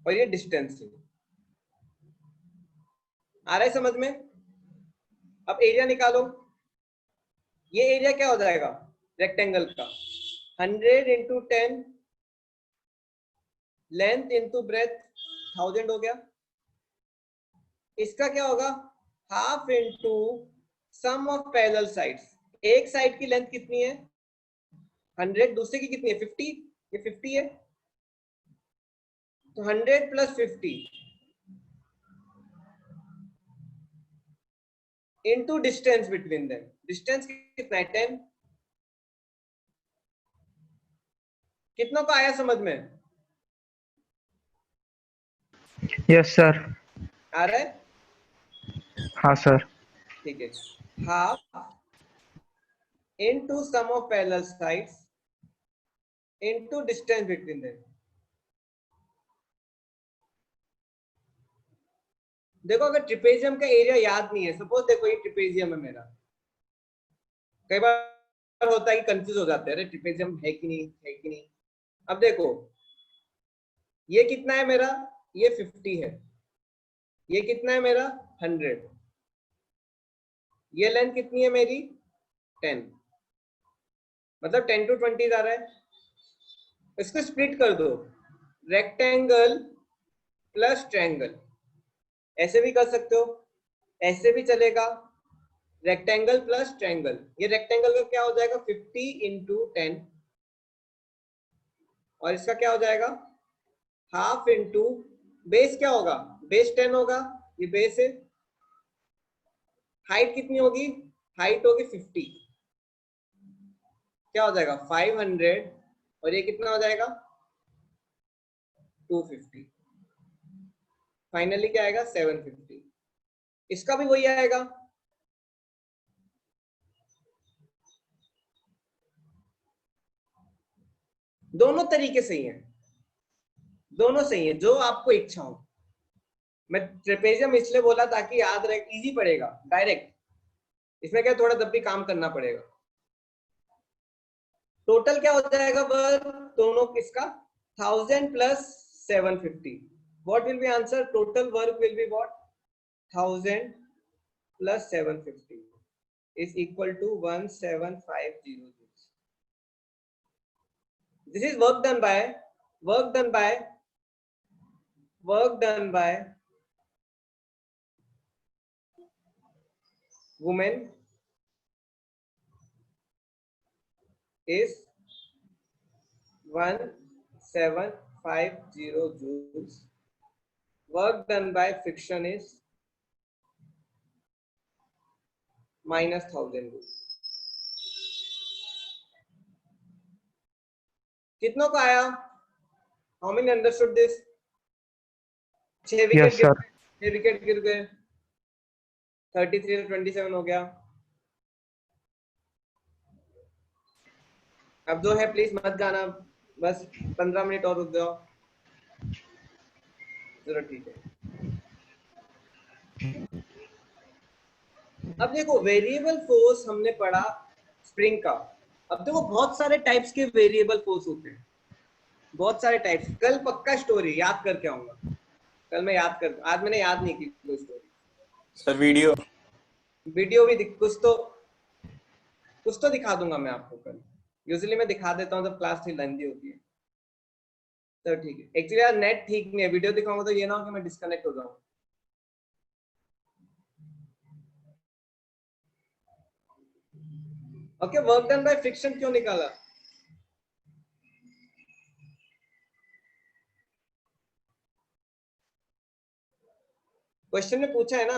और ये डिस्टेंस है। आ रहा है समझ में? अब एरिया निकालो। ये एरिया क्या हो जाएगा रेक्टेंगल का? 100 इंटू 10, लेंथ इंटू ब्रेथ 1000 हो गया। इसका क्या होगा? Half into sum of parallel sides. एक साइड की लेंथ कितनी है? 100, दूसरे की कितनी है? 50। ये 50 है, तो 100 plus 50 into distance between them. Distance कितना है? 10। कितनों का आया समझ में? Yes sir. आ रहा है? हाँ सर। ठीक है। Half into sum of parallel sides into distance between them. देखो अगर ट्रिपेजियम का एरिया याद नहीं है, सपोज देखो ये ट्रिपेजियम है मेरा, कई बार होता है कि कंफ्यूज हो जाते हैं, अरे ट्रिपेजियम है कि नहीं, है कि नहीं। अब देखो ये कितना है मेरा? ये 50 है। ये कितना है मेरा? 100। ये लेंथ कितनी है मेरी? 10। मतलब 10 to 20 जा रहा है। इसको स्प्लिट कर दो, रेक्टेंगल प्लस ट्रायंगल। ऐसे भी कर सकते हो, ऐसे भी चलेगा, रेक्टेंगल प्लस ट्रायंगल। ये रेक्टेंगल का क्या हो जाएगा? 50 इंटू 10, और इसका क्या हो जाएगा? हाफ इंटू बेस क्या होगा? बेस 10 होगा, ये बेस है। हाइट कितनी होगी? हाइट होगी 50, क्या हो जाएगा? 500, और ये कितना हो जाएगा? 250। फाइनली क्या आएगा? 750। इसका भी वही आएगा। दोनों तरीके सही हैं, दोनों सही है, जो आपको इच्छा हो। मैं ट्रेपेजियम इसलिए बोला ताकि याद रहे, इजी पड़ेगा डायरेक्ट। इसमें क्या थोड़ा दब भी काम करना पड़ेगा। टोटल क्या हो जाएगा वर्क दोनों किसका? 1000 plus 750। What will be answer? Total work will be what? 1000 plus 750 is equal to 1750. This is work done by women is 1750 joules. Work done by friction is minus 1000 joules. कितनों का आया? How many understood this? 6 Yes, sir. Wicket गिर गए, 33 से 27 हो गया। अब जो है प्लीज मत गाना, बस 15 मिनट और रुक जाओ। चलो ठीक है। अब देखो वेरिएबल फोर्स हमने पढ़ा स्प्रिंग का। अब देखो बहुत सारे टाइप्स के वेरिएबल फोर्स होते हैं, बहुत सारे टाइप्स। कल पक्का स्टोरी याद करके आऊंगा। कल मैं याद कर, आज मैंने याद नहीं की कोई स्टोरी। सर वीडियो भी कुछ तो दिखा दूंगा मैं आपको कल। यूजुअली मैं दिखा देता हूँ जब क्लास थोड़ी लेंथी होती है। तो ठीक है। एक्चुअली यार नेट ठीक नहीं है, वीडियो दिखाऊंगा तो ये ना हो कि मैं डिस्कनेक्ट हो जाऊँ। Okay, work done by friction क्यों निकाला? क्वेश्चन में पूछा है ना,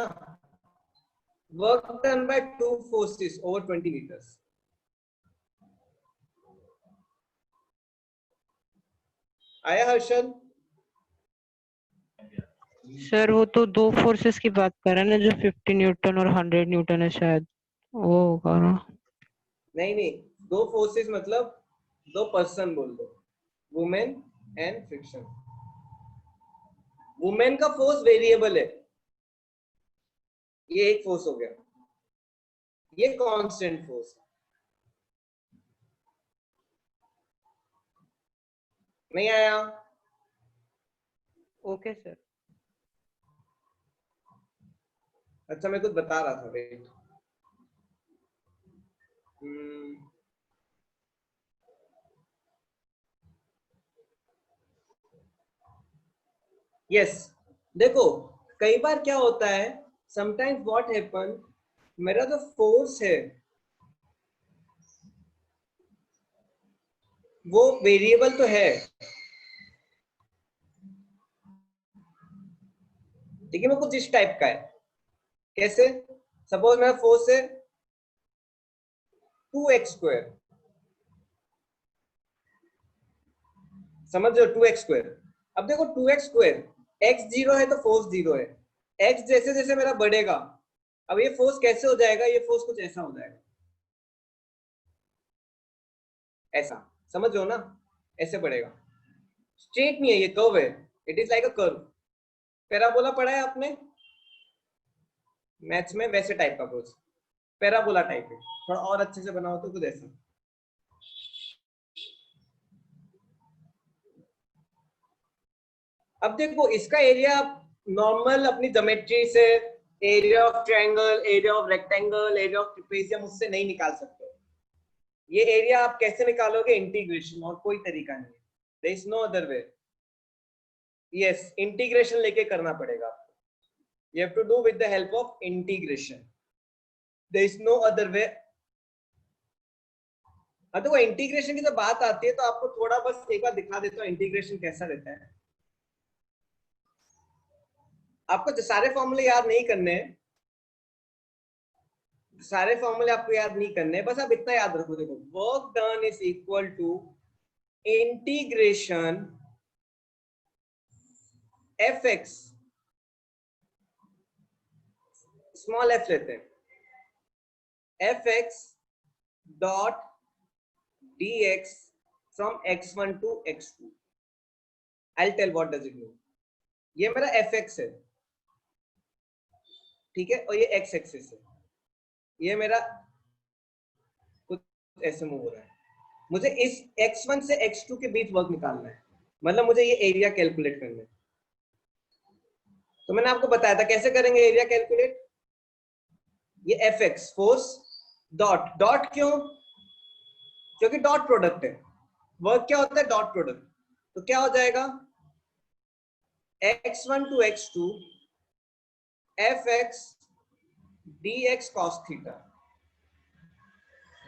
work done by two forces over 20 metres. आया हर्षद? सर वो तो दो फोर्सेस की बात कर रहे हैं ना, जो 50 न्यूटन और 100 न्यूटन है, शायद वो होगा ना। नहीं, दो फोर्सेस मतलब दो पर्सन बोल दो, वुमेन एंड फ्रिक्शन। वुमेन का फोर्स वेरिएबल है, ये एक फोर्स हो गया, ये कांस्टेंट फोर्स। नहीं आया? Okay sir. अच्छा मैं कुछ बता रहा था, वेट। यस, देखो कई बार क्या होता है, समटाइम्स व्हाट हैपन, मेरा जो फोर्स है वो वेरिएबल तो है, लेकिन वो कुछ इस टाइप का है। कैसे? सपोज मेरा फोर्स है 2x², समझ रहे हो? 2x²। अब देखो 2x², x 0 है तो फोर्स 0 है, x जैसे जैसे मेरा बढ़ेगा, अब ये फोर्स कैसे हो जाएगा, ये फोर्स कुछ ऐसा हो जाएगा, ऐसा, समझ रहे हो ना? ऐसे बढ़ेगा, स्ट्रेट नहीं है, ये कर्व है, it is like a curve. Parabola पढ़ा है आपने मैथ्स में? वैसे टाइप का कुछ पैराबोला टाइप है, थोड़ा और अच्छे से बनाओ तो कुछ ऐसा। अब देखो इसका एरिया नॉर्मल अपनी ज्योमेट्री से, area of triangle, area of rectangle, area of trapezium, उससे नहीं निकाल सकते। ये एरिया आप कैसे निकालोगे? इंटीग्रेशन, और कोई तरीका नहीं है, there is no other way. Yes, integration लेके करना पड़ेगा आपको, you have to do with the help of integration, there is no other way। देखो इंटीग्रेशन की जब बात आती है तो आपको थोड़ा बस एक बार दिखा देता हूँ इंटीग्रेशन कैसा रहता है। आपको जो सारे फॉर्मूले याद नहीं करने, सारे फॉर्मूले आपको याद नहीं करने, बस आप इतना याद रखो, देखो work done is equal to integration F X, small F लेते हैं, F X dot D X from x1 to x2। I'll tell what does it mean। ये मेरा एफ एक्स है, ठीक है, और ये एक्स एक्सिस है, ये मेरा कुछ ऐसे मूव हो रहा है, मुझे इस x1 से x2 के बीच वर्क निकालना है, मतलब मुझे ये एरिया कैलकुलेट करना है। तो मैंने आपको बताया था कैसे करेंगे एरिया कैलकुलेट। ये F x force dot, dot क्यों? क्योंकि डॉट प्रोडक्ट है, वर्क क्या होता है? Dot product. तो क्या हो जाएगा? x1 to x2 fx dx cos theta.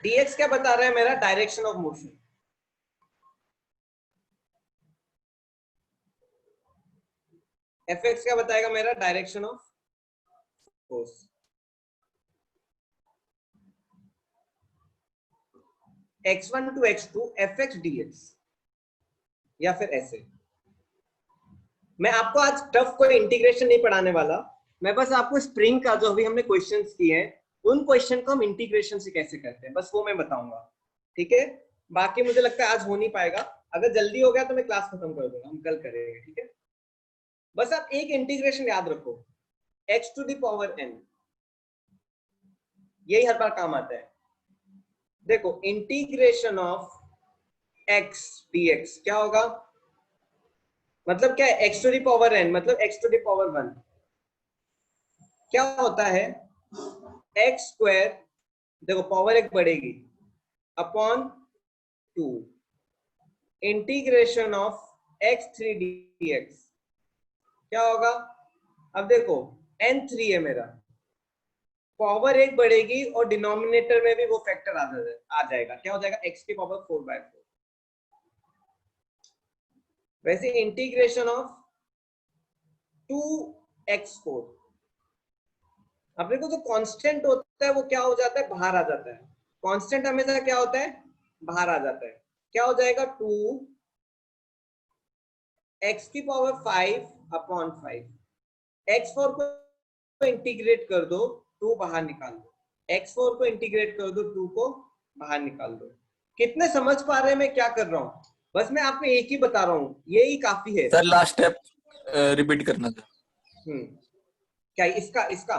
dx क्या बता रहा है? मेरा डायरेक्शन ऑफ मोशन। fx क्या बताएगा? मेरा direction of force. x1 to x2 fx dx, या फिर ऐसे। मैं आपको आज टफ कोई इंटीग्रेशन नहीं पढ़ाने वाला, मैं बस आपको स्प्रिंग का जो अभी हमने क्वेश्चंस किए हैं उन क्वेश्चन को हम इंटीग्रेशन से कैसे करते हैं बस वो मैं बताऊंगा, ठीक है? बाकी मुझे लगता है आज हो नहीं पाएगा, अगर जल्दी हो गया तो मैं क्लास खत्म कर दूंगा, हम कल करेंगे, ठीक है? बस आप एक इंटीग्रेशन याद रखो, x to the power n, यही हर बार काम आता है। देखो इंटीग्रेशन ऑफ x dx क्या होगा? मतलब क्या है? x to the power n मतलब x to the power 1 क्या होता है? x स्क्वायर, देखो पावर एक बढ़ेगी, upon 2 integration of x3 dx क्या होगा? अब देखो n3 है मेरा, पावर एक बढ़ेगी और डिनोमिनेटर में भी वो फैक्टर आ जाएगा, क्या हो जाएगा? x की पावर 4/4। वैसे इंटीग्रेशन ऑफ 2x4, अब देखो जो कांस्टेंट होता है वो क्या हो जाता है? बाहर आ जाता है। कांस्टेंट हमेशा क्या होता है? बाहर आ जाता है। क्या हो जाएगा? 2x की पावर 5/5। x4 को इंटीग्रेट कर दो, 2 बाहर निकाल दो, x4 को इंटीग्रेट कर दो, 2 को बाहर निकाल दो। कितने समझ पा रहे हैं मैं क्या कर रहा हूँ? बस मैं आपको एक ही बता रहा हूँ, यही काफी है। सर लास्ट स्टेप रिपीट करना था। क्या इसका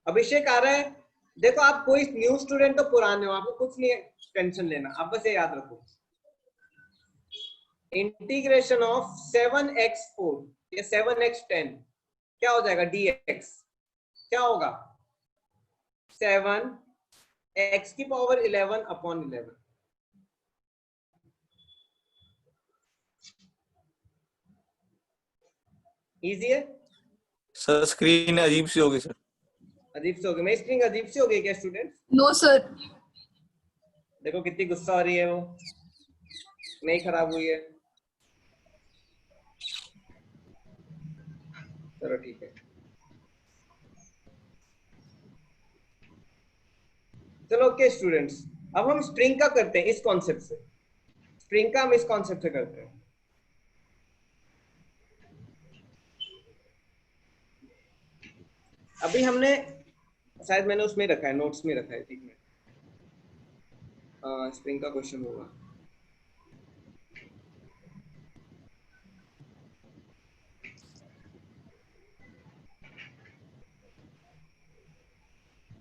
अभिषेक आ रहा है? देखो आप कोई न्यू स्टूडेंट तो पुराने हो, आपको कुछ नहीं टेंशन लेना, आप बस ये याद रखो इंटीग्रेशन ऑफ 7x4 या 7x10 क्या हो जाएगा dx, क्या होगा 7x की पावर 11 अपॉन 11। इजी है? सर स्क्रीन अजीब सी होगी सर। अजीब से हो गई? मेरी स्क्रीन अजीब सी हो गई क्या स्टूडेंट? No, sir. देखो कितनी गुस्सा हो रही है वो, नहीं खराब हुई है। चलो ठीक है, चलो ओके स्टूडेंट्स, अब हम स्प्रिंग का करते हैं इस कॉन्सेप्ट से। स्प्रिंग का हम इस कॉन्सेप्ट से करते हैं। अभी हमने शायद मैंने उसमें रखा है, नोट्स में रखा है, ठीक है। स्प्रिंग का क्वेश्चन होगा,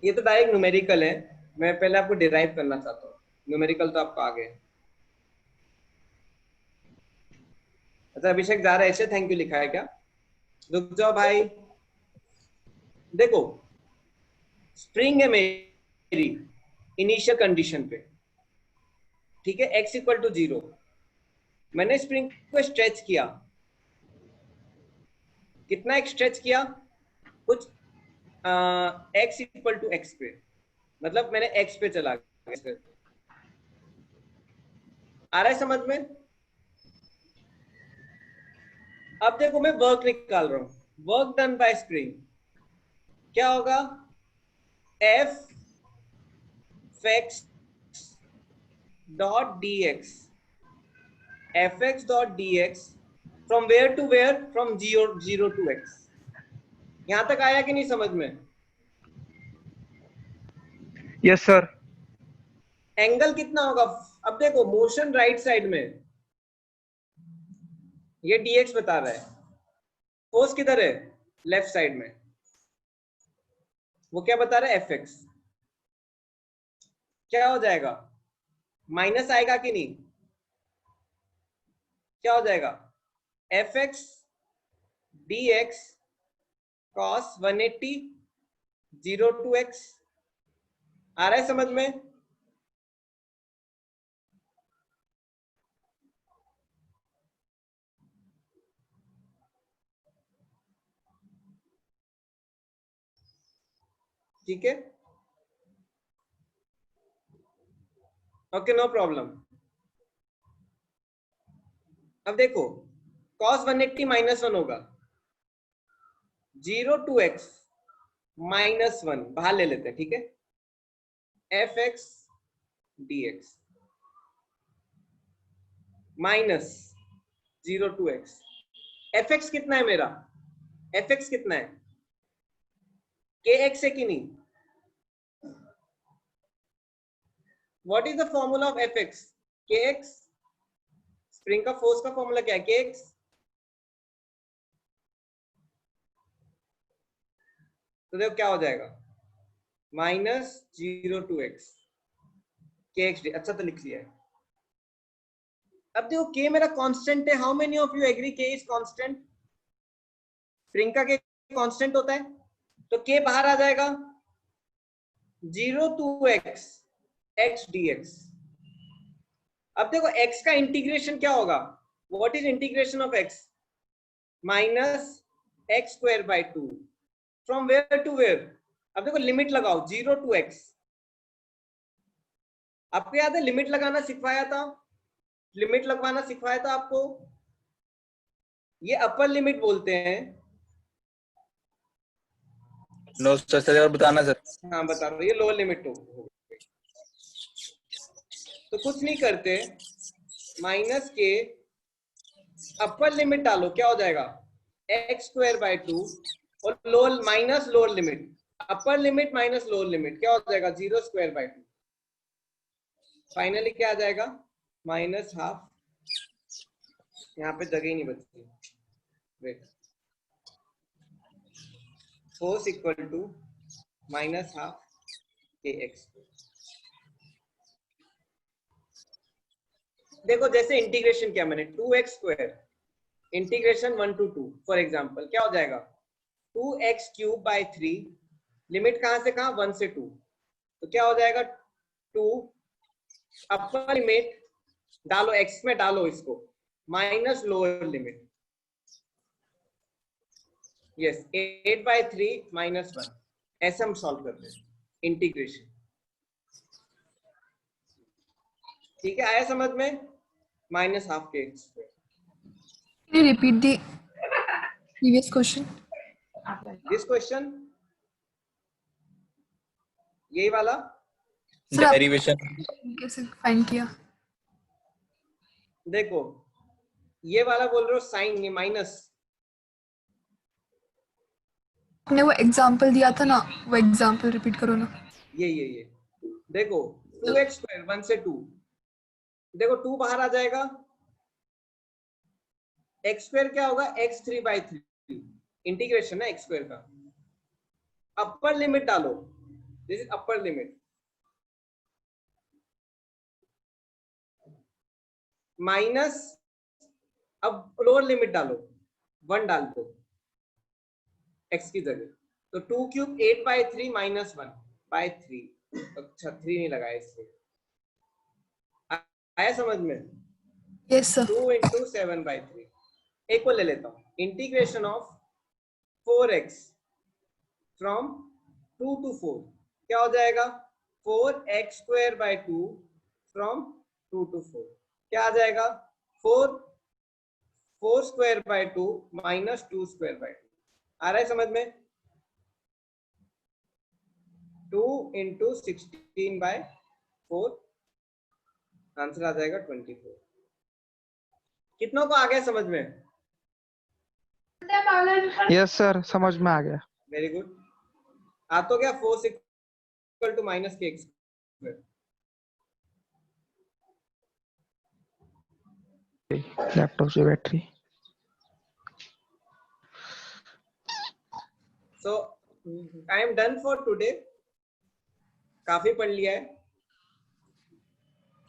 ये तो डायरेक्ट न्यूमेरिकल है, मैं पहले आपको डिराइव करना चाहता हूँ। न्यूमेरिकल तो आपको आ गए। अच्छा अभिषेक जा रहा है ऐसे, थैंक यू लिखा है क्या? रुक जाओ भाई, देखो स्प्रिंग है मेरी इनिशियल कंडीशन पे, ठीक है, x इक्वल टू 0। मैंने स्प्रिंग को स्ट्रेच किया, कितना स्ट्रेच किया? कुछ x इक्वल टू x पे, मतलब मैंने x पे चला गया। आ रहा है समझ में? अब देखो मैं वर्क निकाल रहा हूं, वर्क डन बाय स्प्रिंग क्या होगा? f dot dx, fx dot dx from where to where? From 0 to x। यहां तक आया कि नहीं समझ में? Yes, sir. एंगल कितना होगा? अब देखो मोशन राइट साइड में, ये dx बता रहा है, फोर्स किधर है? लेफ्ट साइड में, वो क्या बता रहा है? fx। क्या हो जाएगा? माइनस आएगा कि नहीं? क्या हो जाएगा? fx dx cos 180 0 to x। आ रहा है समझ में? ठीक है, ओके नो प्रॉब्लम। अब देखो cos 180 -1 होगा, 0 to x -1 बाहर ले लेते हैं, ठीक है, fx dx minus 0 to x। fx कितना है मेरा? fx कितना है? kx है कि नहीं? What is the formula of fx? kx। Spring का फोर्स का फॉर्मूला क्या है? kx। तो देखो क्या हो जाएगा, -0 to x kx। अच्छा तो लिख लिया है। अब देखो k मेरा कांस्टेंट है, how many of you agree k is constant? Spring का k कांस्टेंट होता है, तो k बाहर आ जाएगा, 0 to x x dx। अब देखो x का इंटीग्रेशन क्या होगा? What is integration of x? -x²/2 from where to where? अब देखो लिमिट लगाओ, 0 to x। आपको याद है लिमिट लगाना सिखाया था? लिमिट लगवाना सिखाया था आपको। ये अपर लिमिट बोलते हैं। नो सर, सर और बताना सर। हाँ बता रहा हूँ, ये लोअर लिमिट हो। तो कुछ नहीं करते, माइनस के अपर लिमिट डालो, क्या हो जाएगा? x²/2 और lower minus lower limit, upper limit minus lower limit क्या हो जाएगा? 0²/2। फाइनली क्या आ जाएगा? -12। यहाँ पे जगह ही नहीं बचती, wait. Force equal to minus half के एक्स। देखो जैसे इंटीग्रेशन किया मैंने 2x² integration 1 to 2 for example क्या हो जाएगा 2x³/3 लिमिट कहां से कहां 1 से 2 तो क्या हो जाएगा 2 अपर लिमिट डालो x में डालो इसको माइनस लोअर लिमिट यस 8/3 -1 ऐसे हम सॉल्व करते हैं इंटीग्रेशन। ठीक है आया समझ में माइनस हाफ के x. Can you repeat the previous question? This question यही वाला सर आप डेरिवेशन कैसे फाइंड किया? देखो ये वाला बोल रहे हो साइन ये माइनस आपने वो एग्जांपल दिया था ना, वो एग्जांपल रिपीट करो ना। ये देखो 2x² 1 से 2 देखो 2 बाहर आ जाएगा x² क्या होगा x3/3 इंटीग्रेशन है x² का अपर लिमिट डालो this is upper limit minus अब लोअर लिमिट डालो 1 डाल दो x की जगह तो 2³ 8/3 -1/3 अच्छा 3 नहीं लगाया इससे आया समझ में यस सर। 2 × 7/3 एक को ले लेता हूं integration of 4x from 2 to 4 क्या हो जाएगा 4x²/2 फ्रॉम 2 to 4 क्या आ जाएगा 4²/2 -2²/2 आ रहा है समझ में 2 × 16/4 आंसर आ जाएगा 24। कितनों को आ गया समझ में यस सर समझ में आ गया। वेरी गुड आ तो क्या 4 = -kx²। लैपटॉप की battery so I am done for today काफी पढ़ लिया है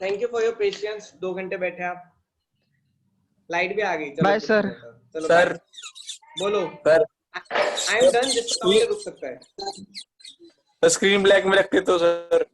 thank you for your patience 2 घंटे बैठे आप लाइट भी आ गई चलो बाय सर। चलो सर bye। बोलो सर आई एम डन जिसको रुक सकता है स्क्रीन ब्लैक में रखते तो सर